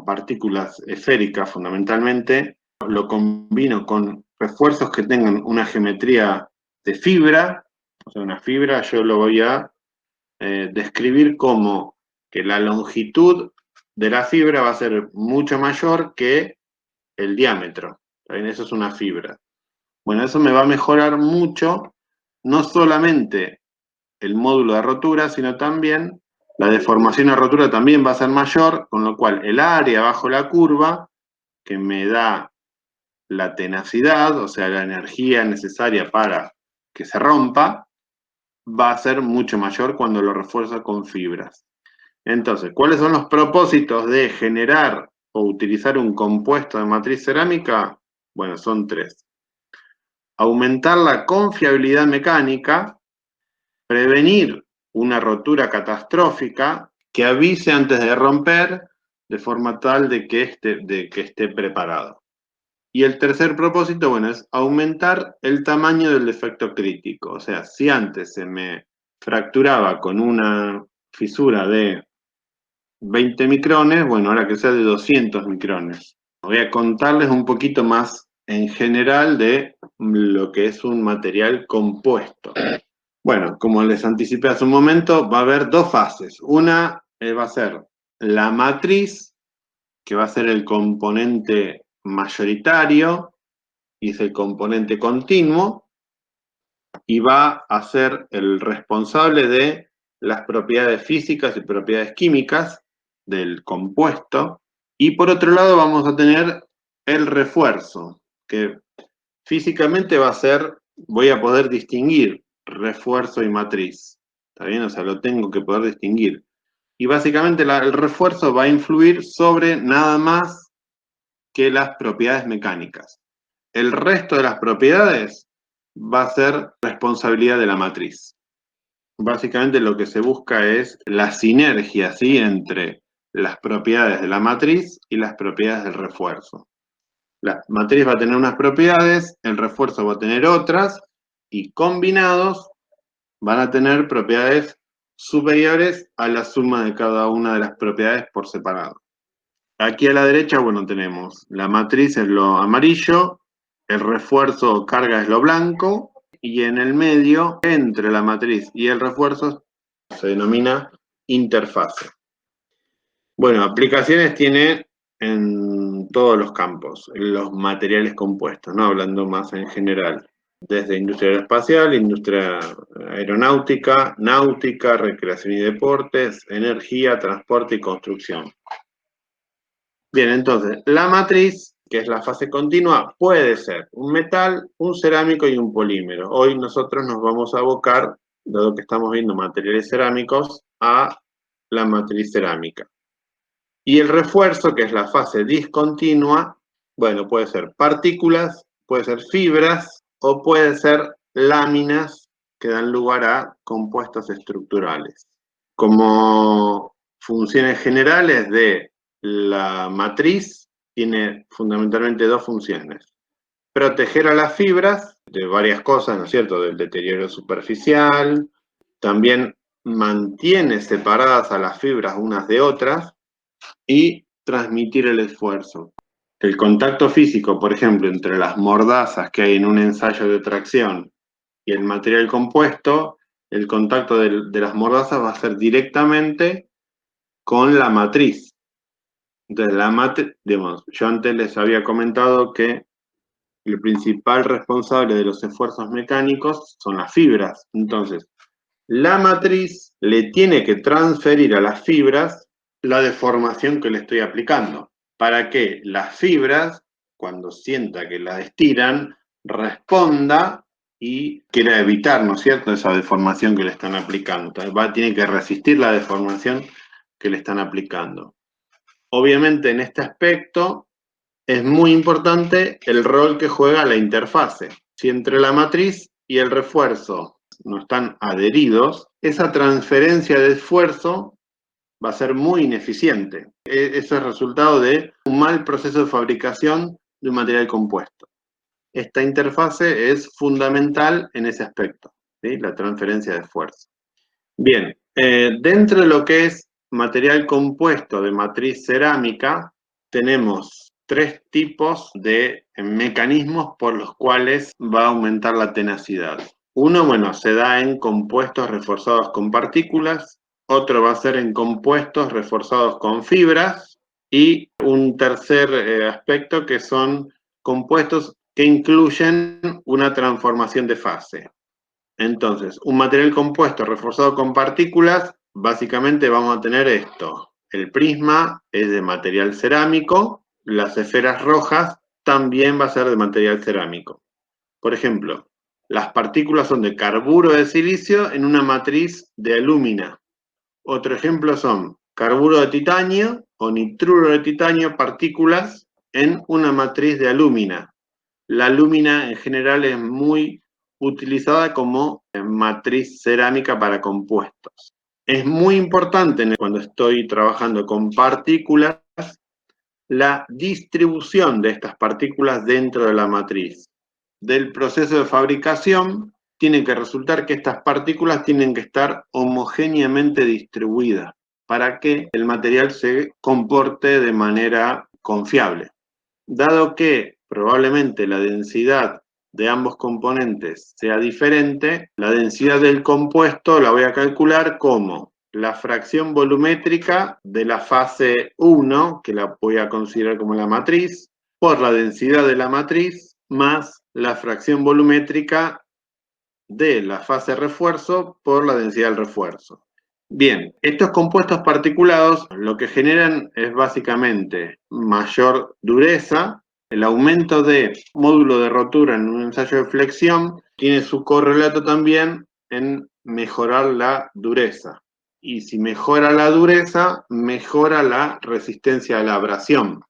Speaker 1: partículas esféricas fundamentalmente, lo combino con refuerzos que tengan una geometría de fibra, o sea, una fibra, yo lo voy a describir como que la longitud de la fibra va a ser mucho mayor que el diámetro. ¿También? Eso es una fibra. Bueno, eso me va a mejorar mucho, no solamente el módulo de rotura, sino también la deformación de rotura también va a ser mayor, con lo cual el área bajo la curva, que me da la tenacidad, o sea, la energía necesaria para que se rompa, va a ser mucho mayor cuando lo refuerzo con fibras. Entonces, ¿cuáles son los propósitos de generar o utilizar un compuesto de matriz cerámica? Bueno, son tres. Aumentar la confiabilidad mecánica, prevenir una rotura catastrófica, que avise antes de romper, de forma tal de que esté preparado. Y el tercer propósito, bueno, es aumentar el tamaño del defecto crítico. O sea, si antes se me fracturaba con una fisura de 20 micrones, bueno, ahora que sea de 200 micrones. Voy a contarles un poquito más en general de lo que es un material compuesto. Bueno, como les anticipé hace un momento, va a haber dos fases. Una va a ser la matriz, que va a ser el componente mayoritario, y es el componente continuo, y va a ser el responsable de las propiedades físicas y propiedades químicas del compuesto. Y por otro lado vamos a tener el refuerzo, que físicamente va a ser, voy a poder distinguir refuerzo y matriz. ¿Está bien? O sea, lo tengo que poder distinguir. Y básicamente el refuerzo va a influir sobre nada más que las propiedades mecánicas. El resto de las propiedades va a ser responsabilidad de la matriz. Básicamente lo que se busca es la sinergia, ¿sí?, entre las propiedades de la matriz y las propiedades del refuerzo. La matriz va a tener unas propiedades, el refuerzo va a tener otras, y combinados van a tener propiedades superiores a la suma de cada una de las propiedades por separado. Aquí a la derecha, bueno, tenemos la matriz es lo amarillo, el refuerzo o carga es lo blanco, y en el medio, entre la matriz y el refuerzo, se denomina interfase. Bueno, aplicaciones tiene en todos los campos, en los materiales compuestos, ¿no? Hablando más en general, desde industria aeroespacial, industria aeronáutica, náutica, recreación y deportes, energía, transporte y construcción. Bien, entonces, la matriz, que es la fase continua, puede ser un metal, un cerámico y un polímero. Hoy nosotros nos vamos a abocar, dado que estamos viendo materiales cerámicos, a la matriz cerámica. Y el refuerzo, que es la fase discontinua, bueno, puede ser partículas, puede ser fibras o puede ser láminas que dan lugar a compuestos estructurales. Como funciones generales de la matriz, tiene fundamentalmente dos funciones. Proteger a las fibras de varias cosas, ¿no es cierto?, del deterioro superficial, también mantiene separadas a las fibras unas de otras, y transmitir el esfuerzo. El contacto físico, por ejemplo, entre las mordazas que hay en un ensayo de tracción y el material compuesto, el contacto de las mordazas va a ser directamente con la matriz. Entonces, digamos, yo antes les había comentado que el principal responsable de los esfuerzos mecánicos son las fibras. Entonces, la matriz le tiene que transferir a las fibras la deformación que le estoy aplicando, para que las fibras, cuando sienta que la estiran, responda y quiera evitar, ¿no es cierto?, esa deformación que le están aplicando. Entonces tiene que resistir la deformación que le están aplicando. Obviamente, en este aspecto, es muy importante el rol que juega la interfase. Si entre la matriz y el refuerzo no están adheridos, esa transferencia de esfuerzo va a ser muy ineficiente. Eso es resultado de un mal proceso de fabricación de un material compuesto. Esta interfase es fundamental en ese aspecto, ¿sí? La transferencia de esfuerzo. Bien, dentro de lo que es material compuesto de matriz cerámica, tenemos tres tipos de mecanismos por los cuales va a aumentar la tenacidad. Uno, bueno, se da en compuestos reforzados con partículas, otro va a ser en compuestos reforzados con fibras, y un tercer aspecto que son compuestos que incluyen una transformación de fase. Entonces, un material compuesto reforzado con partículas, básicamente vamos a tener esto. El prisma es de material cerámico, las esferas rojas también va a ser de material cerámico. Por ejemplo, las partículas son de carburo de silicio en una matriz de alúmina. Otro ejemplo son carburo de titanio o nitruro de titanio, partículas en una matriz de alúmina. La alúmina en general es muy utilizada como matriz cerámica para compuestos. Es muy importante cuando estoy trabajando con partículas la distribución de estas partículas dentro de la matriz. Del proceso de fabricación tiene que resultar que estas partículas tienen que estar homogéneamente distribuidas para que el material se comporte de manera confiable. Dado que probablemente la densidad de ambos componentes sea diferente, la densidad del compuesto la voy a calcular como la fracción volumétrica de la fase 1, que la voy a considerar como la matriz, por la densidad de la matriz, más la fracción volumétrica de la fase refuerzo por la densidad del refuerzo. Bien, estos compuestos particulados lo que generan es básicamente mayor dureza. El aumento de módulo de rotura en un ensayo de flexión tiene su correlato también en mejorar la dureza. Y si mejora la dureza, mejora la resistencia a la abrasión.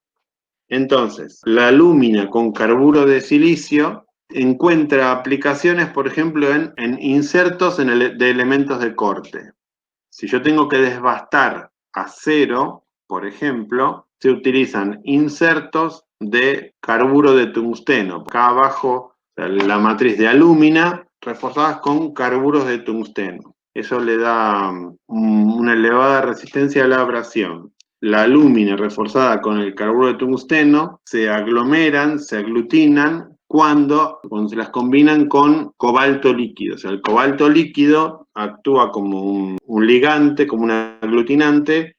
Speaker 1: Entonces, la alúmina con carburo de silicio encuentra aplicaciones, por ejemplo, en insertos de elementos de corte. Si yo tengo que desbastar acero, por ejemplo, se utilizan insertos de carburo de tungsteno. Acá abajo, la matriz de alúmina reforzadas con carburos de tungsteno. Eso le da una elevada resistencia a la abrasión. La alúmina reforzada con el carburo de tungsteno se aglomeran, se aglutinan cuando se las combinan con cobalto líquido. O sea, el cobalto líquido actúa como un ligante, como un aglutinante,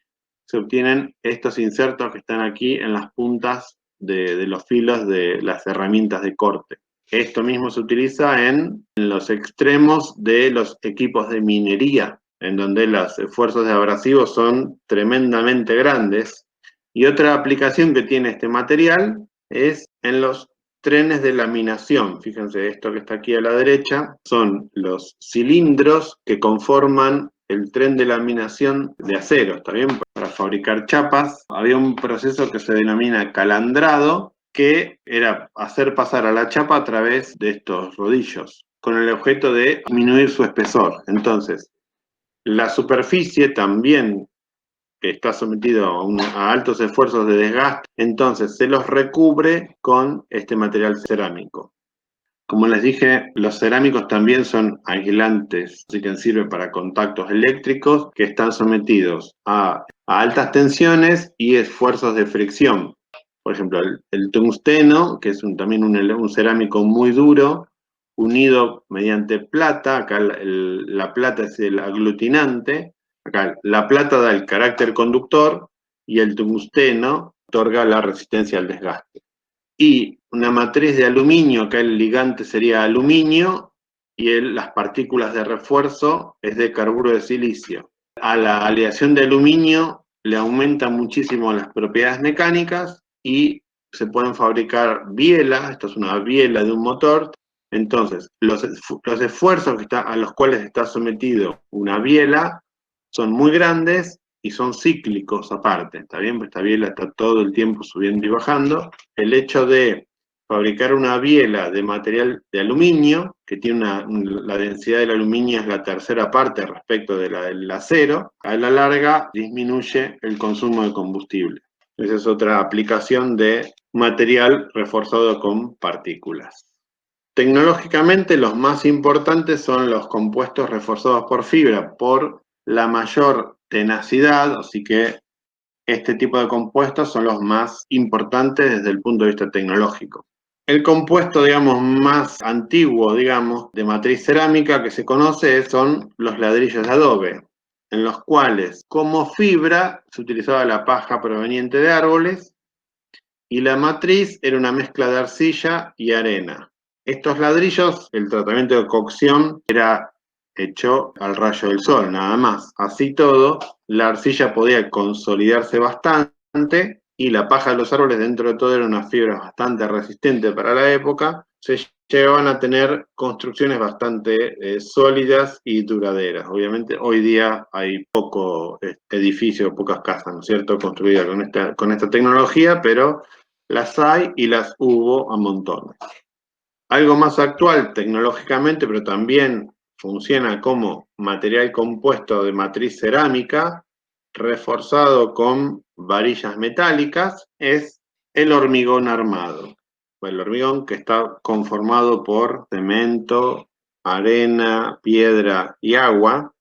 Speaker 1: se obtienen estos insertos que están aquí en las puntas de los filos de las herramientas de corte. Esto mismo se utiliza en los extremos de los equipos de minería, en donde los esfuerzos de abrasivo son tremendamente grandes. Y otra aplicación que tiene este material es en los trenes de laminación. Fíjense, esto que está aquí a la derecha son los cilindros que conforman el tren de laminación de acero, ¿está bien? Para fabricar chapas había un proceso que se denomina calandrado, que era hacer pasar a la chapa a través de estos rodillos, con el objeto de disminuir su espesor. Entonces, la superficie también está sometido a altos esfuerzos de desgaste, entonces se los recubre con este material cerámico. Como les dije, los cerámicos también son aislantes, así que sirven para contactos eléctricos que están sometidos a altas tensiones y esfuerzos de fricción. Por ejemplo, el tungsteno, que es también un cerámico muy duro, unido mediante plata. Acá la plata es el aglutinante. Acá la plata da el carácter conductor y el tungsteno otorga la resistencia al desgaste. Y una matriz de aluminio, acá el ligante sería aluminio, y las partículas de refuerzo es de carburo de silicio. A la aleación de aluminio le aumentan muchísimo las propiedades mecánicas y se pueden fabricar bielas. Esto es una biela de un motor. Entonces, los esfuerzos a los cuales está sometido una biela son muy grandes y son cíclicos aparte, ¿está bien? Pues esta biela está todo el tiempo subiendo y bajando. El hecho de fabricar una biela de material de aluminio, que tiene la densidad del aluminio es la tercera parte respecto de la del acero, a la larga disminuye el consumo de combustible. Esa es otra aplicación de material reforzado con partículas. Tecnológicamente, los más importantes son los compuestos reforzados por fibra, por la mayor tenacidad, así que este tipo de compuestos son los más importantes desde el punto de vista tecnológico. El compuesto, digamos, más antiguo, digamos, de matriz cerámica que se conoce son los ladrillos de adobe, en los cuales, como fibra, se utilizaba la paja proveniente de árboles y la matriz era una mezcla de arcilla y arena. Estos ladrillos, el tratamiento de cocción era hecho al rayo del sol, nada más. Así todo, la arcilla podía consolidarse bastante y la paja de los árboles, dentro de todo, era una fibra bastante resistente para la época. Se llegaban a tener construcciones bastante sólidas y duraderas. Obviamente, hoy día hay poco edificio, pocas casas, ¿no es cierto?, construidas con esta tecnología, pero las hay y las hubo a montones. Algo más actual tecnológicamente, pero también funciona como material compuesto de matriz cerámica, reforzado con varillas metálicas, es el hormigón armado. El hormigón, que está conformado por cemento, arena, piedra y agua,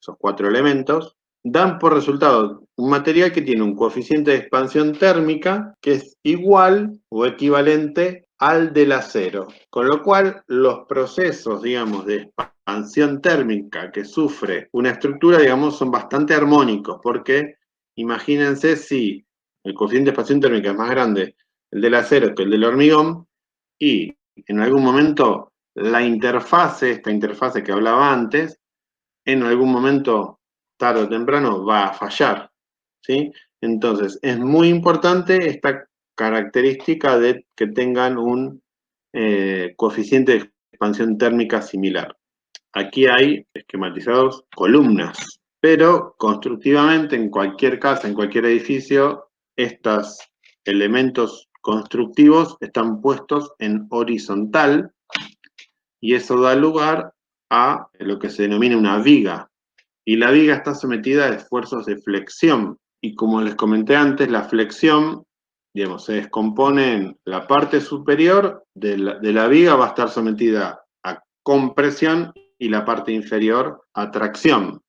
Speaker 1: esos 4 elementos, dan por resultado un material que tiene un coeficiente de expansión térmica que es igual o equivalente al del acero, con lo cual los procesos, digamos, de expansión térmica que sufre una estructura, digamos, son bastante armónicos, porque imagínense si el coeficiente de expansión térmica es más grande el del acero que el del hormigón, y en algún momento la interfase, esta interfase que hablaba antes, en algún momento, tarde o temprano, va a fallar, ¿sí? Entonces, es muy importante esta característica de que tengan un coeficiente de expansión térmica similar. Aquí hay esquematizados columnas, pero constructivamente, en cualquier casa, en cualquier edificio, estos elementos constructivos están puestos en horizontal y eso da lugar a lo que se denomina una viga. Y la viga está sometida a esfuerzos de flexión. Y como les comenté antes, la flexión, digamos, se descompone en la parte superior de la viga, va a estar sometida a compresión y la parte inferior a tracción.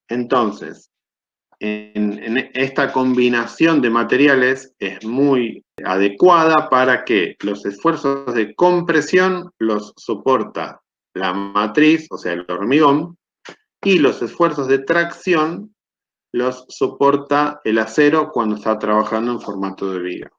Speaker 1: Entonces, en esta combinación de materiales es muy adecuada para que los esfuerzos de compresión los soporta la matriz, o sea, el hormigón, y los esfuerzos de tracción los soporta el acero cuando está trabajando en formato de viga.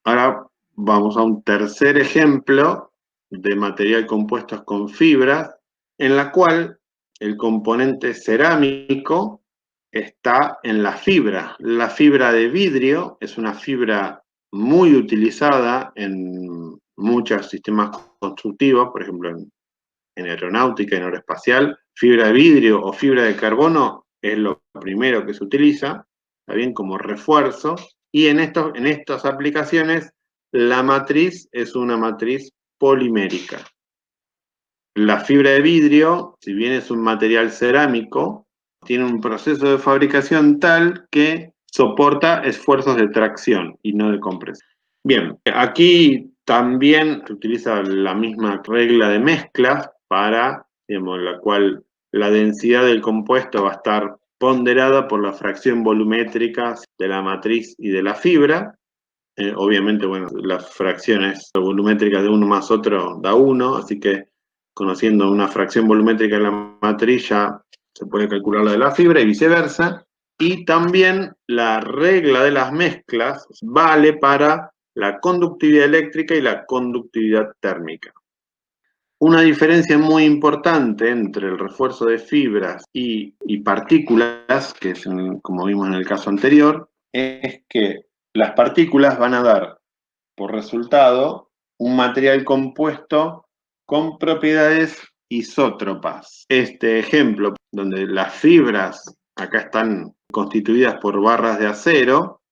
Speaker 1: Ahora vamos a un tercer ejemplo de material compuesto con fibras, en la cual el componente cerámico está en la fibra. La fibra de vidrio es una fibra muy utilizada en muchos sistemas constructivos, por ejemplo en aeronáutica, en aeroespacial. Fibra de vidrio o fibra de carbono es lo primero que se utiliza, ¿está bien? Como refuerzo. Y en estas aplicaciones, la matriz es una matriz polimérica. La fibra de vidrio, si bien es un material cerámico, tiene un proceso de fabricación tal que soporta esfuerzos de tracción y no de compresión. Bien, aquí también se utiliza la misma regla de mezclas para, digamos, la cual la densidad del compuesto va a estar ponderada por la fracción volumétrica de la matriz y de la fibra. Obviamente, bueno, las fracciones volumétricas de uno más otro da 1, así que conociendo una fracción volumétrica en la matriz ya se puede calcular la de la fibra y viceversa. Y también la regla de las mezclas vale para la conductividad eléctrica y la conductividad térmica. Una diferencia muy importante entre el refuerzo de fibras y partículas, que es como vimos en el caso anterior, es que las partículas van a dar por resultado un material compuesto con propiedades isótropas. Este ejemplo, donde las fibras acá están constituidas por barras de acero,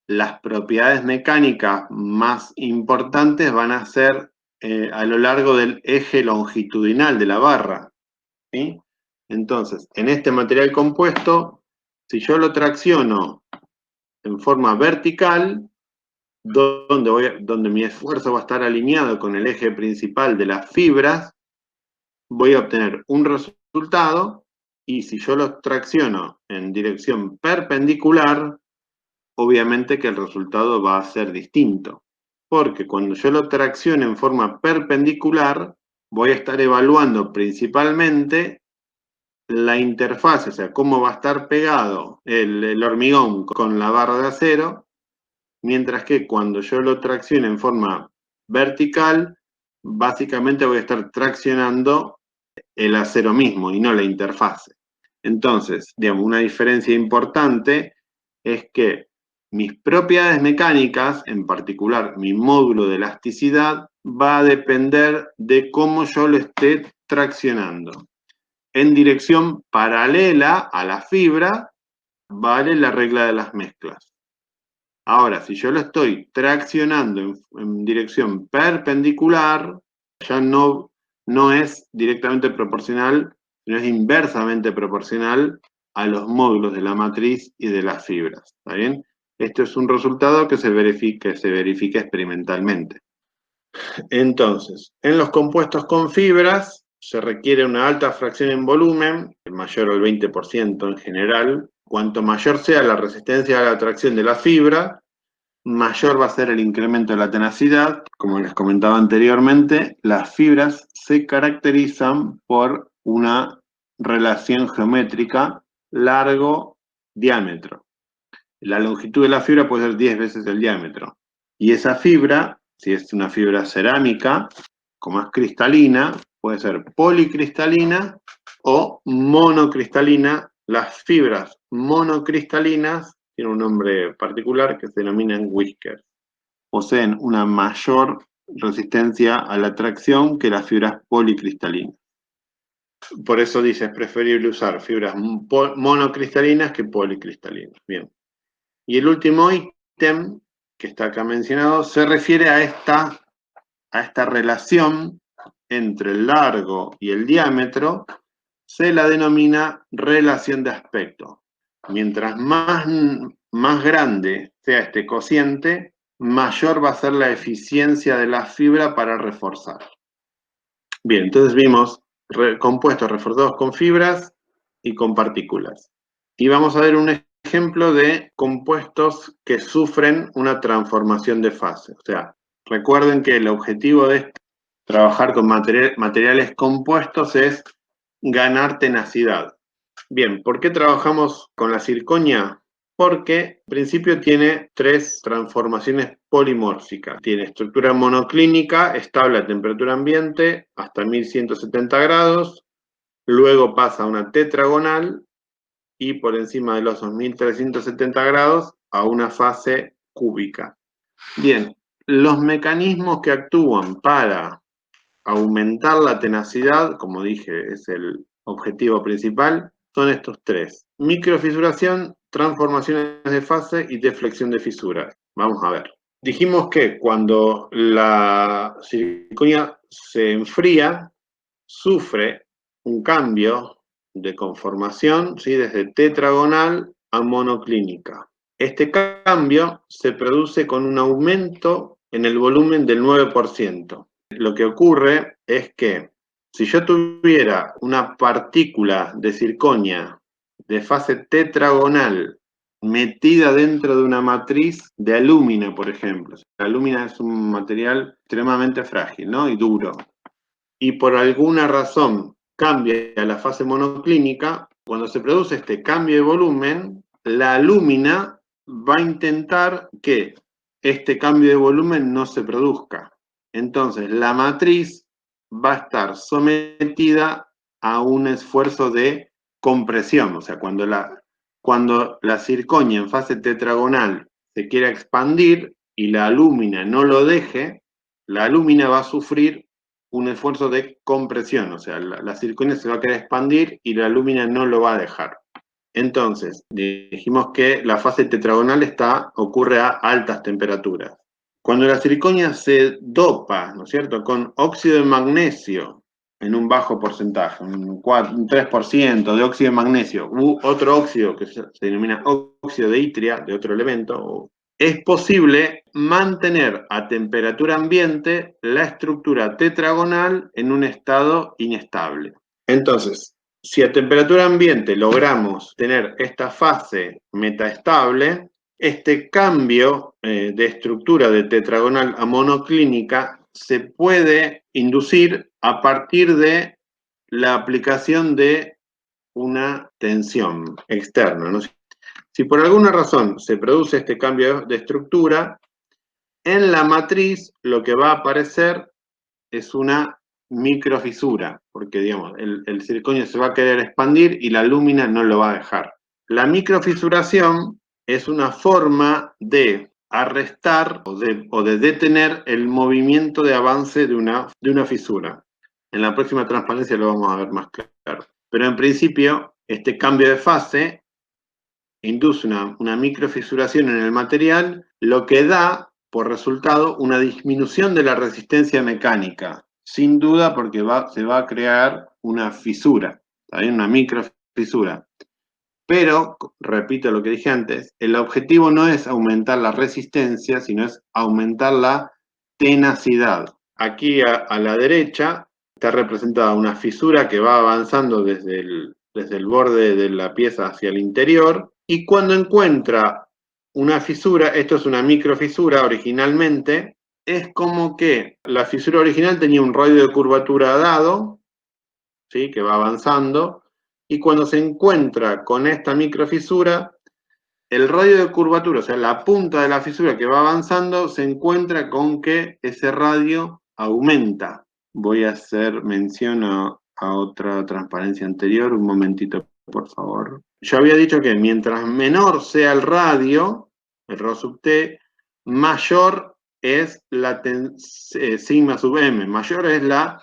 Speaker 1: las propiedades mecánicas más importantes van a ser a lo largo del eje longitudinal de la barra, ¿sí? Entonces, en este material compuesto, si yo lo tracciono en forma vertical, donde mi esfuerzo va a estar alineado con el eje principal de las fibras, voy a obtener un resultado, y si yo lo tracciono en dirección perpendicular, obviamente que el resultado va a ser distinto, porque cuando yo lo traccione en forma perpendicular, voy a estar evaluando principalmente la interfaz, o sea, cómo va a estar pegado el hormigón con la barra de acero, mientras que cuando yo lo traccione en forma vertical, básicamente voy a estar traccionando el acero mismo y no la interfase. Entonces, digamos, una diferencia importante es que mis propiedades mecánicas, en particular mi módulo de elasticidad, va a depender de cómo yo lo esté traccionando. En dirección paralela a la fibra, vale la regla de las mezclas. Ahora, si yo lo estoy traccionando en dirección perpendicular, ya no es directamente proporcional, sino es inversamente proporcional a los módulos de la matriz y de las fibras. ¿Está bien? Esto es un resultado que se verifica experimentalmente. Entonces, en los compuestos con fibras se requiere una alta fracción en volumen, mayor al 20% en general. Cuanto mayor sea la resistencia a la tracción de la fibra, mayor va a ser el incremento de la tenacidad. Como les comentaba anteriormente, las fibras se caracterizan por una relación geométrica largo-diámetro. La longitud de la fibra puede ser 10 veces el diámetro. Y esa fibra, si es una fibra cerámica, como es cristalina, puede ser policristalina o monocristalina. Las fibras monocristalinas tienen un nombre particular que se denominan whiskers. Poseen una mayor resistencia a la tracción que las fibras policristalinas. Por eso dice, es preferible usar fibras monocristalinas que policristalinas. Bien. Y el último ítem que está acá mencionado se refiere a esta relación entre el largo y el diámetro. Se la denomina relación de aspecto. Mientras más grande sea este cociente, mayor va a ser la eficiencia de la fibra para reforzar. Bien, entonces vimos compuestos reforzados con fibras y con partículas. Y vamos a ver un ejemplo de compuestos que sufren una transformación de fase. O sea, recuerden que el objetivo de trabajar con materiales compuestos es ganar tenacidad. Bien, ¿por qué trabajamos con la zirconia? Porque en principio tiene 3 transformaciones polimórficas. Tiene estructura monoclínica, estable a temperatura ambiente, hasta 1170 grados. Luego pasa a una tetragonal y por encima de los 2370 grados a una fase cúbica. Bien, los mecanismos que actúan para aumentar la tenacidad, como dije, es el objetivo principal, son estos 3. Microfisuración, transformaciones de fase y deflexión de fisura. Vamos a ver. Dijimos que cuando la zirconia se enfría, sufre un cambio de conformación, ¿sí? Desde tetragonal a monoclínica. Este cambio se produce con un aumento en el volumen del 9%. Lo que ocurre es que si yo tuviera una partícula de zirconia de fase tetragonal metida dentro de una matriz de alúmina, por ejemplo. La alúmina es un material extremadamente frágil, ¿no? Y duro. Y por alguna razón cambia a la fase monoclínica, cuando se produce este cambio de volumen, la alúmina va a intentar que este cambio de volumen no se produzca. Entonces, la matriz va a estar sometida a un esfuerzo de compresión. O sea, cuando la zirconia en fase tetragonal se quiera expandir y la alúmina no lo deje, la alúmina va a sufrir un esfuerzo de compresión. O sea, la zirconia se va a querer expandir y la alúmina no lo va a dejar. Entonces, dijimos que la fase tetragonal ocurre a altas temperaturas. Cuando la zirconia se dopa, ¿no es cierto?, con óxido de magnesio en un bajo porcentaje, un 3% de óxido de magnesio, u otro óxido que se denomina óxido de itria, de otro elemento, es posible mantener a temperatura ambiente la estructura tetragonal en un estado inestable. Entonces, si a temperatura ambiente logramos tener esta fase metaestable, este cambio de estructura de tetragonal a monoclínica se puede inducir a partir de la aplicación de una tensión externa, ¿no? Si por alguna razón se produce este cambio de estructura, en la matriz lo que va a aparecer es una microfisura, porque digamos, el circonio se va a querer expandir y la alúmina no lo va a dejar. La microfisuración es una forma de arrestar o de detener el movimiento de avance de una fisura. En la próxima transparencia lo vamos a ver más claro. Pero en principio, este cambio de fase induce una microfisuración en el material, lo que da por resultado una disminución de la resistencia mecánica, sin duda porque se va a crear una fisura, ¿también? Una microfisura. Pero, repito lo que dije antes, el objetivo no es aumentar la resistencia, sino es aumentar la tenacidad. Aquí a la derecha está representada una fisura que va avanzando desde el borde de la pieza hacia el interior, y cuando encuentra una fisura, esto es una microfisura originalmente, es como que la fisura original tenía un radio de curvatura dado, ¿sí?, que va avanzando, y cuando se encuentra con esta microfisura, el radio de curvatura, o sea, la punta de la fisura que va avanzando, se encuentra con que ese radio aumenta. Voy a hacer mención a otra transparencia anterior, un momentito, por favor. Yo había dicho que mientras menor sea el radio, el ρ sub t, mayor es la sigma sub m, mayor es la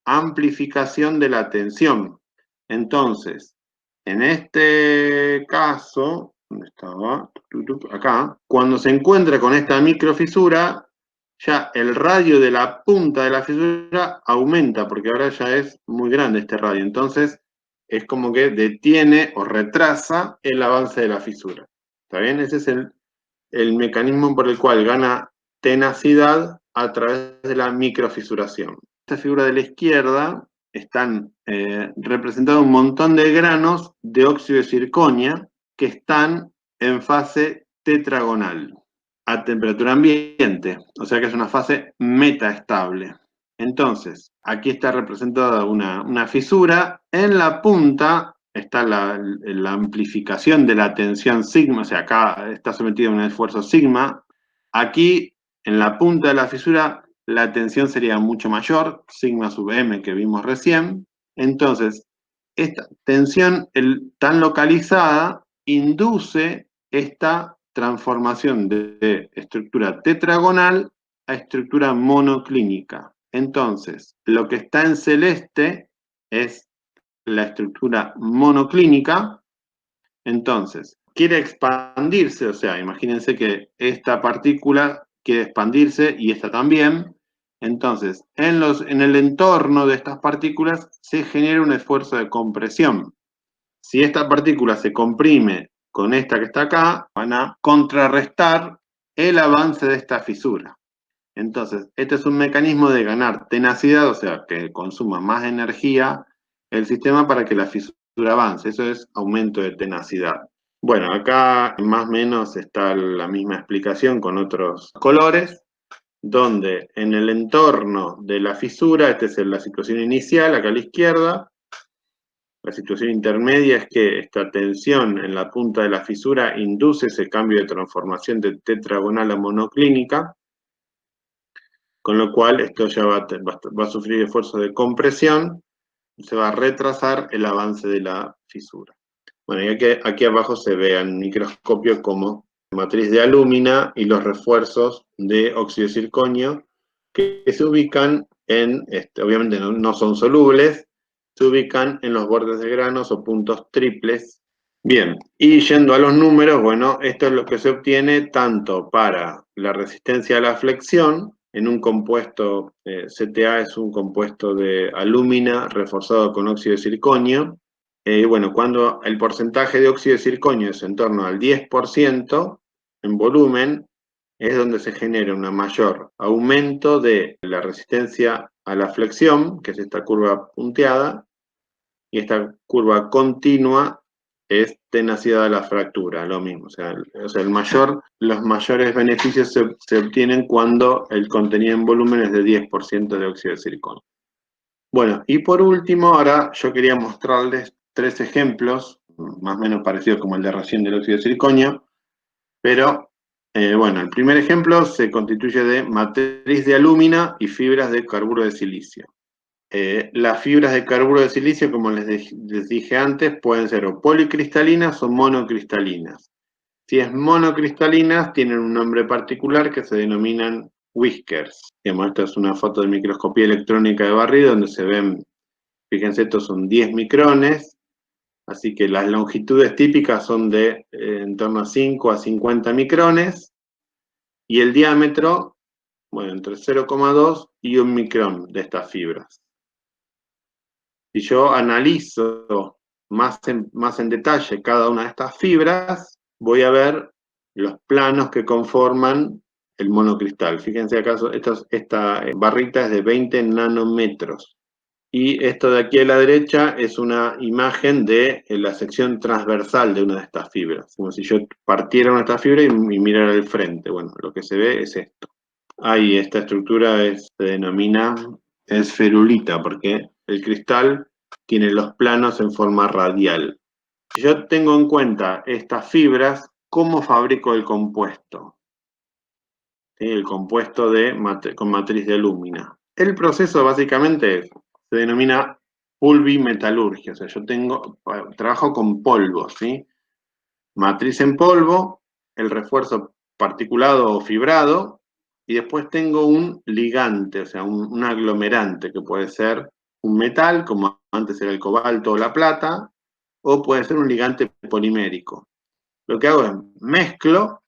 Speaker 1: amplificación de la tensión. Entonces, en este caso, ¿dónde estaba? Acá, cuando se encuentra con esta microfisura, ya el radio de la punta de la fisura aumenta, porque ahora ya es muy grande este radio. Entonces, es como que detiene o retrasa el avance de la fisura. ¿Está bien? Ese es el mecanismo por el cual gana tenacidad a través de la microfisuración. Esta figura de la izquierda están representados un montón de granos de óxido de zirconia que están en fase tetragonal a temperatura ambiente, o sea que es una fase metaestable. Entonces, aquí está representada una fisura. En la punta está la amplificación de la tensión sigma, o sea, acá está sometido a un esfuerzo sigma. Aquí, en la punta de la fisura, la tensión sería mucho mayor, sigma sub m que vimos recién. Entonces, esta tensión tan localizada induce esta transformación de estructura tetragonal a estructura monoclínica. Entonces, lo que está en celeste es la estructura monoclínica. Entonces, quiere expandirse, o sea, imagínense que esta partícula quiere expandirse y esta también. Entonces, en el entorno de estas partículas se genera un esfuerzo de compresión. Si esta partícula se comprime con esta que está acá, van a contrarrestar el avance de esta fisura. Entonces, este es un mecanismo de ganar tenacidad, o sea, que consuma más energía el sistema para que la fisura avance. Eso es aumento de tenacidad. Bueno, acá más o menos está la misma explicación con otros colores, donde en el entorno de la fisura, esta es la situación inicial, acá a la izquierda. La situación intermedia es que esta tensión en la punta de la fisura induce ese cambio de transformación de tetragonal a monoclínica, con lo cual esto ya va a sufrir esfuerzo de compresión, se va a retrasar el avance de la fisura. Bueno, y aquí abajo se ve en microscopio como matriz de alúmina y los refuerzos de óxido de circonio que se ubican obviamente no son solubles, se ubican en los bordes de granos o puntos triples. Bien, y yendo a los números, bueno, esto es lo que se obtiene tanto para la resistencia a la flexión, en un compuesto, CTA es un compuesto de alúmina reforzado con óxido de circonio. Bueno, cuando el porcentaje de óxido de circonio es en torno al 10% en volumen, es donde se genera un mayor aumento de la resistencia a la flexión, que es esta curva punteada, y esta curva continua es tenacidad de la fractura, lo mismo. O sea, los mayores beneficios se obtienen cuando el contenido en volumen es de 10% de óxido de circonio. Bueno, y por último, ahora yo quería mostrarles 3 ejemplos, más o menos parecidos como el de recién del óxido de circonio, pero bueno, el primer ejemplo se constituye de matriz de alúmina y fibras de carburo de silicio. Las fibras de carburo de silicio, como les dije antes, pueden ser o policristalinas o monocristalinas. Si es monocristalinas, tienen un nombre particular que se denominan whiskers. Digamos, esta es una foto de microscopía electrónica de barrido donde se ven, fíjense, estos son 10 micrones, así que las longitudes típicas son de en torno a 5 a 50 micrones, y el diámetro, bueno, entre 0,2 y 1 micrón de estas fibras. Si yo analizo más en detalle cada una de estas fibras, voy a ver los planos que conforman el monocristal. Fíjense acá, esta barrita es de 20 nanómetros. Y esto de aquí a la derecha es una imagen de la sección transversal de una de estas fibras. Como si yo partiera una de estas fibras y mirara al frente. Bueno, lo que se ve es esto. Ahí esta estructura se denomina esferulita, porque el cristal tiene los planos en forma radial. Si yo tengo en cuenta estas fibras, ¿cómo fabrico el compuesto? ¿Sí? El compuesto con matriz de alúmina. El proceso básicamente se denomina pulvimetalurgia, o sea, yo trabajo con polvo, ¿sí? Matriz en polvo, el refuerzo particulado o fibrado, y después tengo un ligante, o sea, un aglomerante, que puede ser un metal, como antes era el cobalto o la plata, o puede ser un ligante polimérico. Lo que hago es mezclo,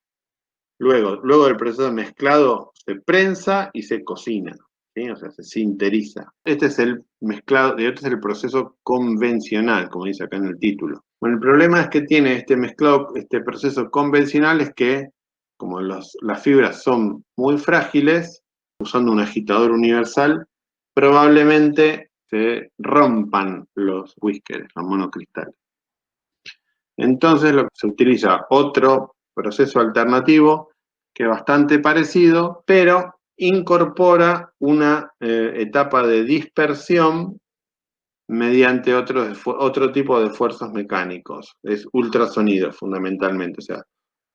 Speaker 1: luego del proceso de mezclado se prensa y se cocina, ¿sí? O sea, se sinteriza. Este es el mezclado, y este es el proceso convencional, como dice acá en el título. Bueno, el problema es que tiene este proceso convencional es que, como las fibras son muy frágiles, usando un agitador universal, probablemente se rompan los whiskers, los monocristales. Entonces se utiliza otro proceso alternativo que es bastante parecido, pero incorpora una etapa de dispersión mediante otro tipo de esfuerzos mecánicos. Es ultrasonido fundamentalmente, o sea,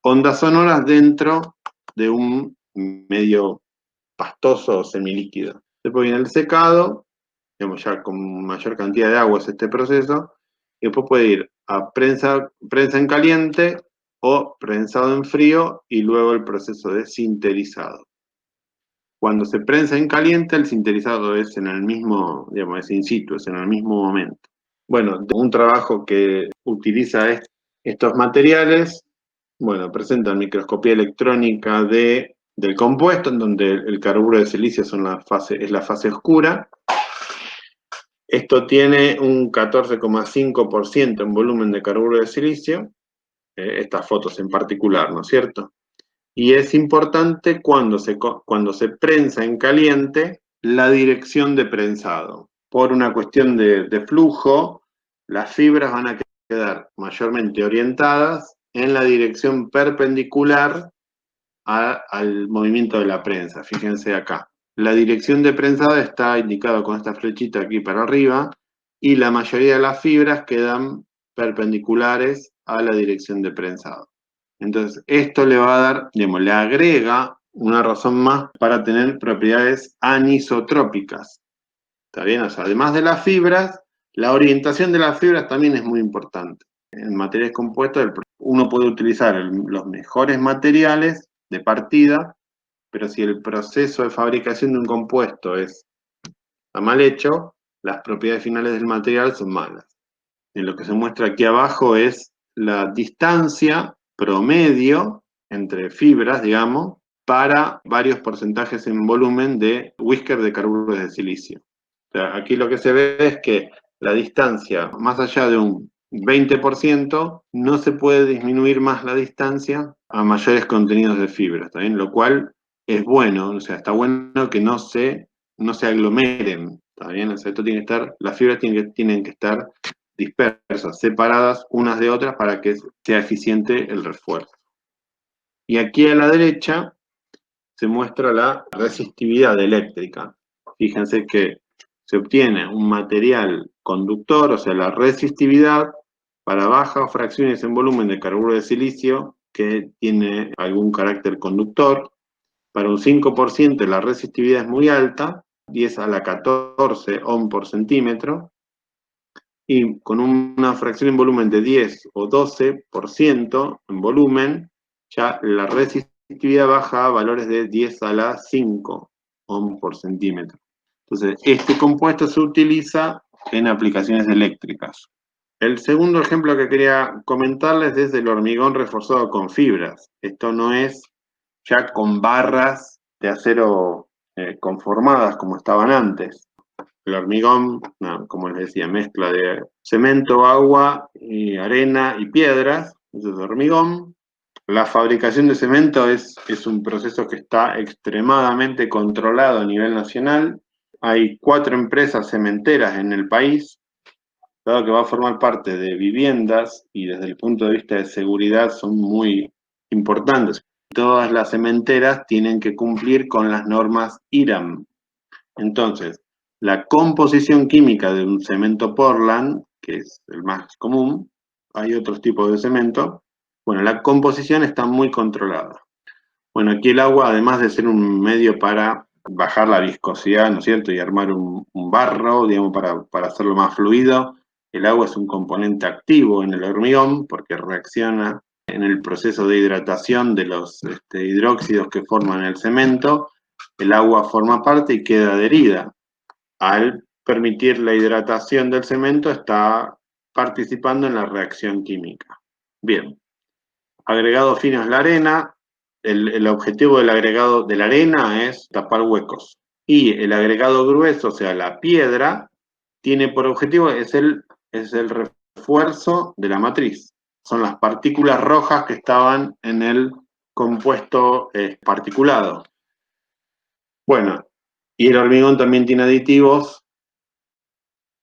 Speaker 1: ondas sonoras dentro de un medio pastoso o semilíquido. Después viene el secado, digamos ya con mayor cantidad de agua es este proceso, y después puede ir a prensa en caliente o prensado en frío y luego el proceso de sinterizado. Cuando se prensa en caliente, el sinterizado es en el mismo, digamos, es in situ, es en el mismo momento. Bueno, un trabajo que utiliza estos materiales, bueno, presenta microscopía electrónica del compuesto, en donde el carburo de silicio es la fase oscura. Esto tiene un 14,5% en volumen de carburo de silicio, estas fotos en particular, ¿no es cierto? Y es importante cuando se prensa en caliente la dirección de prensado. Por una cuestión de flujo, las fibras van a quedar mayormente orientadas en la dirección perpendicular al movimiento de la prensa. Fíjense acá. La dirección de prensado está indicada con esta flechita aquí para arriba y la mayoría de las fibras quedan perpendiculares a la dirección de prensado. Entonces, esto le va a dar, digamos, le agrega una razón más para tener propiedades anisotrópicas. ¿Está bien? O sea, además de las fibras, la orientación de las fibras también es muy importante. En materiales compuestos, uno puede utilizar los mejores materiales de partida, pero si el proceso de fabricación de un compuesto está mal hecho, las propiedades finales del material son malas. Y lo que se muestra aquí abajo es la distancia promedio entre fibras, digamos, para varios porcentajes en volumen de whisker de carburos de silicio. O sea, aquí lo que se ve es que la distancia, más allá de un 20%, no se puede disminuir más la distancia a mayores contenidos de fibra, ¿está bien? Lo cual es bueno, o sea, está bueno que no se aglomeren, ¿está bien? O sea, esto tiene que estar, las fibras tienen que estar dispersas, separadas unas de otras para que sea eficiente el refuerzo. Y aquí a la derecha se muestra la resistividad eléctrica. Fíjense que se obtiene un material conductor, o sea, la resistividad para bajas fracciones en volumen de carburo de silicio que tiene algún carácter conductor. Para un 5% la resistividad es muy alta, 10 a la 14 ohm por centímetro, y con una fracción en volumen de 10 o 12% en volumen, ya la resistividad baja a valores de 10 a la 5 ohm por centímetro. Entonces, este compuesto se utiliza en aplicaciones eléctricas. El segundo ejemplo que quería comentarles es el hormigón reforzado con fibras. Esto no es ya con barras de acero conformadas como estaban antes. El hormigón, como les decía, mezcla de cemento, agua, y arena y piedras. Eso es hormigón. La fabricación de cemento es un proceso que está extremadamente controlado a nivel nacional. Hay 4 empresas cementeras en el país, dado que va a formar parte de viviendas y desde el punto de vista de seguridad son muy importantes. Todas las cementeras tienen que cumplir con las normas IRAM. Entonces, la composición química de un cemento Portland, que es el más común, hay otros tipos de cemento, bueno, la composición está muy controlada. Bueno, aquí el agua, además de ser un medio para bajar la viscosidad, ¿no es cierto?, y armar un barro, digamos, para hacerlo más fluido, el agua es un componente activo en el hormigón porque reacciona en el proceso de hidratación de los hidróxidos que forman el cemento, el agua forma parte y queda adherida. Al permitir la hidratación del cemento, está participando en la reacción química. Bien, agregado fino es la arena. El objetivo del agregado de la arena es tapar huecos. Y el agregado grueso, o sea, la piedra, tiene por objetivo, es el refuerzo de la matriz. Son las partículas rojas que estaban en el compuesto particulado. Bueno, y el hormigón también tiene aditivos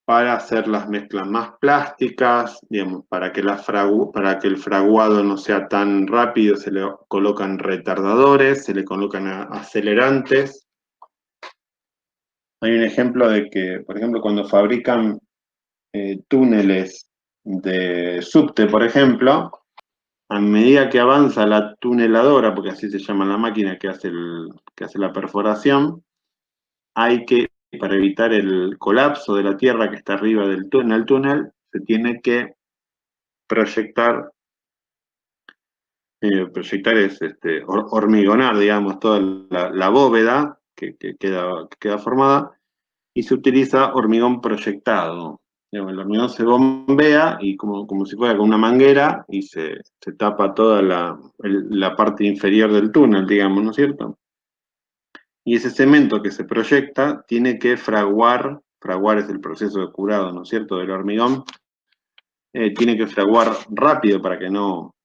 Speaker 1: para hacer las mezclas más plásticas, digamos, para que el fraguado no sea tan rápido, se le colocan retardadores, se le colocan acelerantes. Hay un ejemplo de que, por ejemplo, cuando fabrican túneles de subte, por ejemplo, a medida que avanza la tuneladora, porque así se llama la máquina que hace la perforación, hay que, para evitar el colapso de la tierra que está arriba del túnel, se tiene que proyectar es hormigonar, digamos, toda la bóveda que queda formada, y se utiliza hormigón proyectado. Digamos, el hormigón se bombea y como si fuera con una manguera y se tapa toda la parte inferior del túnel, digamos, ¿no es cierto? Y ese cemento que se proyecta tiene que fraguar es el proceso de curado, ¿no es cierto?, del hormigón, tiene que fraguar rápido para que no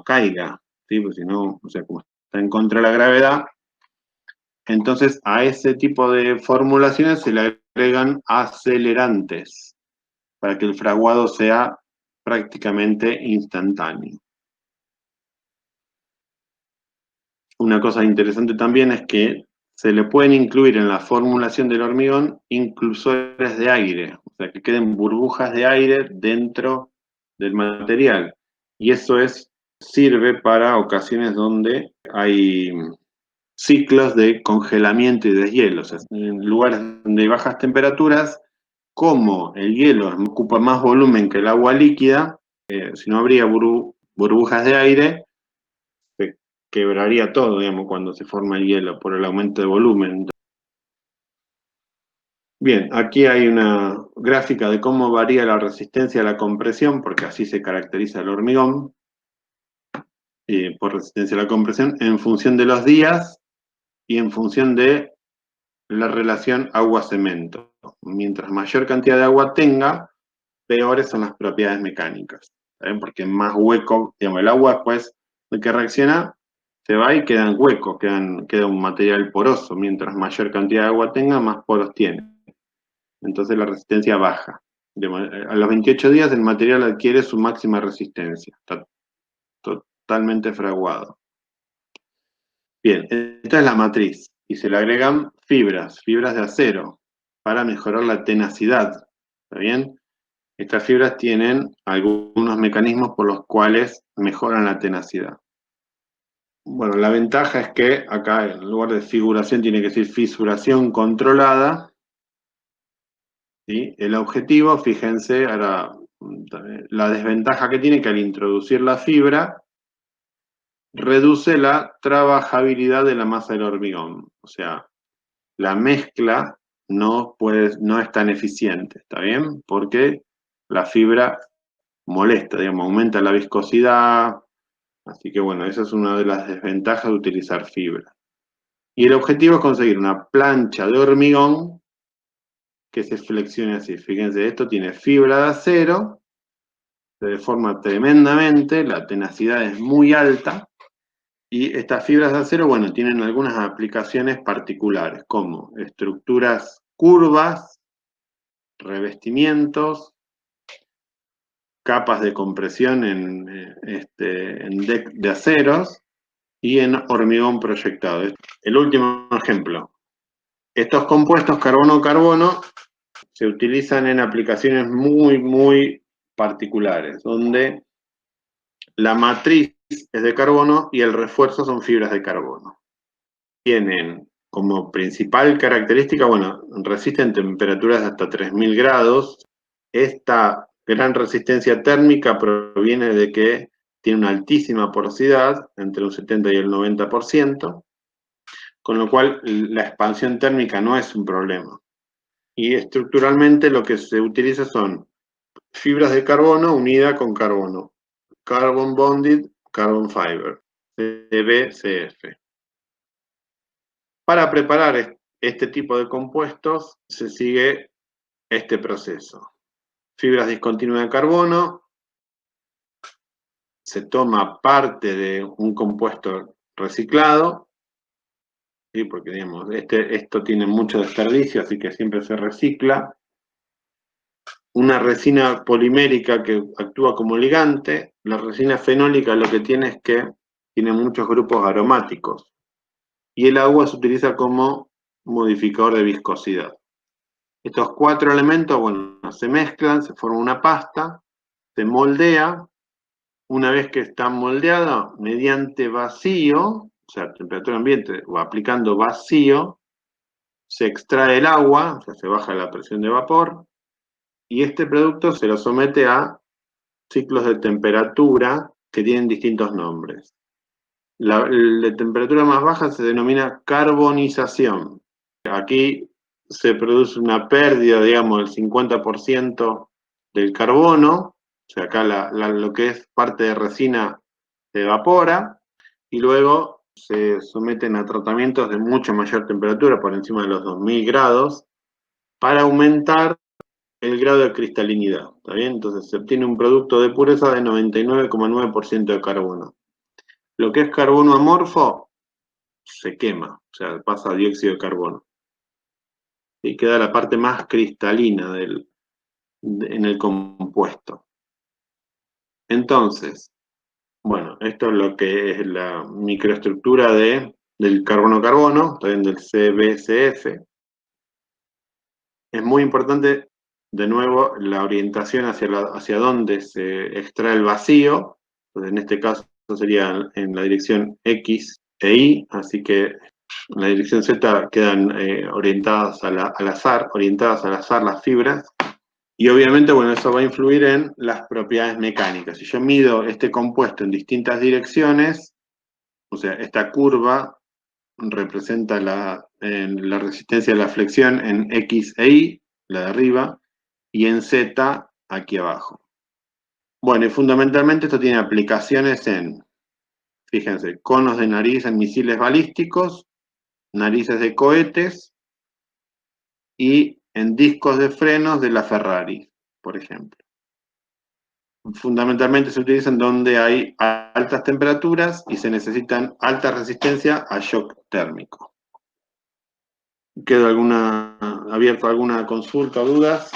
Speaker 1: caiga, ¿sí? Porque si no, o sea, como está en contra de la gravedad, entonces a ese tipo de formulaciones se le agregan acelerantes para que el fraguado sea prácticamente instantáneo. Una cosa interesante también es que se le pueden incluir en la formulación del hormigón inclusores de aire, o sea, que queden burbujas de aire dentro del material. Y eso sirve para ocasiones donde hay ciclos de congelamiento y deshielo. O sea, en lugares donde hay bajas temperaturas, como el hielo ocupa más volumen que el agua líquida, si no habría burbujas de aire, se quebraría todo, digamos, cuando se forma el hielo por el aumento de volumen. Bien, aquí hay una gráfica de cómo varía la resistencia a la compresión, porque así se caracteriza el hormigón, por resistencia a la compresión, en función de los días y en función de la relación agua-cemento. Mientras mayor cantidad de agua tenga, peores son las propiedades mecánicas. ¿Saben? Porque más hueco, digamos, el agua después de que reacciona, se va y queda en hueco, queda un material poroso. Mientras mayor cantidad de agua tenga, más poros tiene. Entonces la resistencia baja. A los 28 días el material adquiere su máxima resistencia. Está totalmente fraguado. Bien, esta es la matriz. Y se le agregan fibras de acero, para mejorar la tenacidad. ¿Está bien? Estas fibras tienen algunos mecanismos por los cuales mejoran la tenacidad. Bueno, la ventaja es que acá en lugar de figuración tiene que decir fisuración controlada. ¿Sí? El objetivo, fíjense, ahora la desventaja que tiene que al introducir la fibra reduce la trabajabilidad de la masa del hormigón. O sea, la mezcla no es tan eficiente, ¿está bien? Porque la fibra molesta, digamos, aumenta la viscosidad. Así que bueno, esa es una de las desventajas de utilizar fibra. Y el objetivo es conseguir una plancha de hormigón que se flexione así. Fíjense, esto tiene fibra de acero, se deforma tremendamente, la tenacidad es muy alta, y estas fibras de acero, bueno, tienen algunas aplicaciones particulares, como estructuras curvas, revestimientos, capas de compresión en deck de aceros y en hormigón proyectado. El último ejemplo. Estos compuestos carbono-carbono se utilizan en aplicaciones muy, muy particulares, donde la matriz es de carbono y el refuerzo son fibras de carbono. Tienen como principal característica, bueno, resisten temperaturas de hasta 3000 grados. Esta gran resistencia térmica proviene de que tiene una altísima porosidad, entre un 70 y el 90%, con lo cual la expansión térmica no es un problema. Y estructuralmente lo que se utiliza son fibras de carbono unidas con carbono. Carbon Bonded Carbon Fiber, CBCF. Para preparar este tipo de compuestos se sigue este proceso. Fibras discontinuas de carbono, se toma parte de un compuesto reciclado, ¿sí? Porque digamos, esto tiene mucho desperdicio, así que siempre se recicla. Una resina polimérica que actúa como ligante. La resina fenólica lo que tiene es que tiene muchos grupos aromáticos. Y el agua se utiliza como modificador de viscosidad. Estos 4 elementos, bueno, se mezclan, se forma una pasta, se moldea. Una vez que está moldeada, mediante vacío, o sea, temperatura ambiente, o aplicando vacío, se extrae el agua, o sea, se baja la presión de vapor, y este producto se lo somete a ciclos de temperatura que tienen distintos nombres. La temperatura más baja se denomina carbonización. Aquí se produce una pérdida, digamos, del 50% del carbono, o sea, acá lo que es parte de resina se evapora, y luego se someten a tratamientos de mucho mayor temperatura, por encima de los 2000 grados, para aumentar el grado de cristalinidad, ¿está bien? Entonces se obtiene un producto de pureza de 99,9% de carbono. Lo que es carbono amorfo se quema, o sea, pasa a dióxido de carbono. Y queda la parte más cristalina en el compuesto. Entonces, bueno, esto es lo que es la microestructura del carbono-carbono, también del CBCF. Es muy importante, de nuevo, la orientación hacia dónde se extrae el vacío. Entonces, en este caso sería en la dirección X e Y, así que en la dirección Z quedan orientadas al azar las fibras. Y obviamente, bueno, eso va a influir en las propiedades mecánicas. Si yo mido este compuesto en distintas direcciones, o sea, esta curva representa la resistencia de la flexión en X e Y, la de arriba, y en Z aquí abajo. Bueno, y fundamentalmente esto tiene aplicaciones en, fíjense, conos de nariz en misiles balísticos, narices de cohetes y en discos de frenos de la Ferrari, por ejemplo. Fundamentalmente se utilizan donde hay altas temperaturas y se necesitan alta resistencia a shock térmico. ¿Queda abierto alguna consulta o dudas?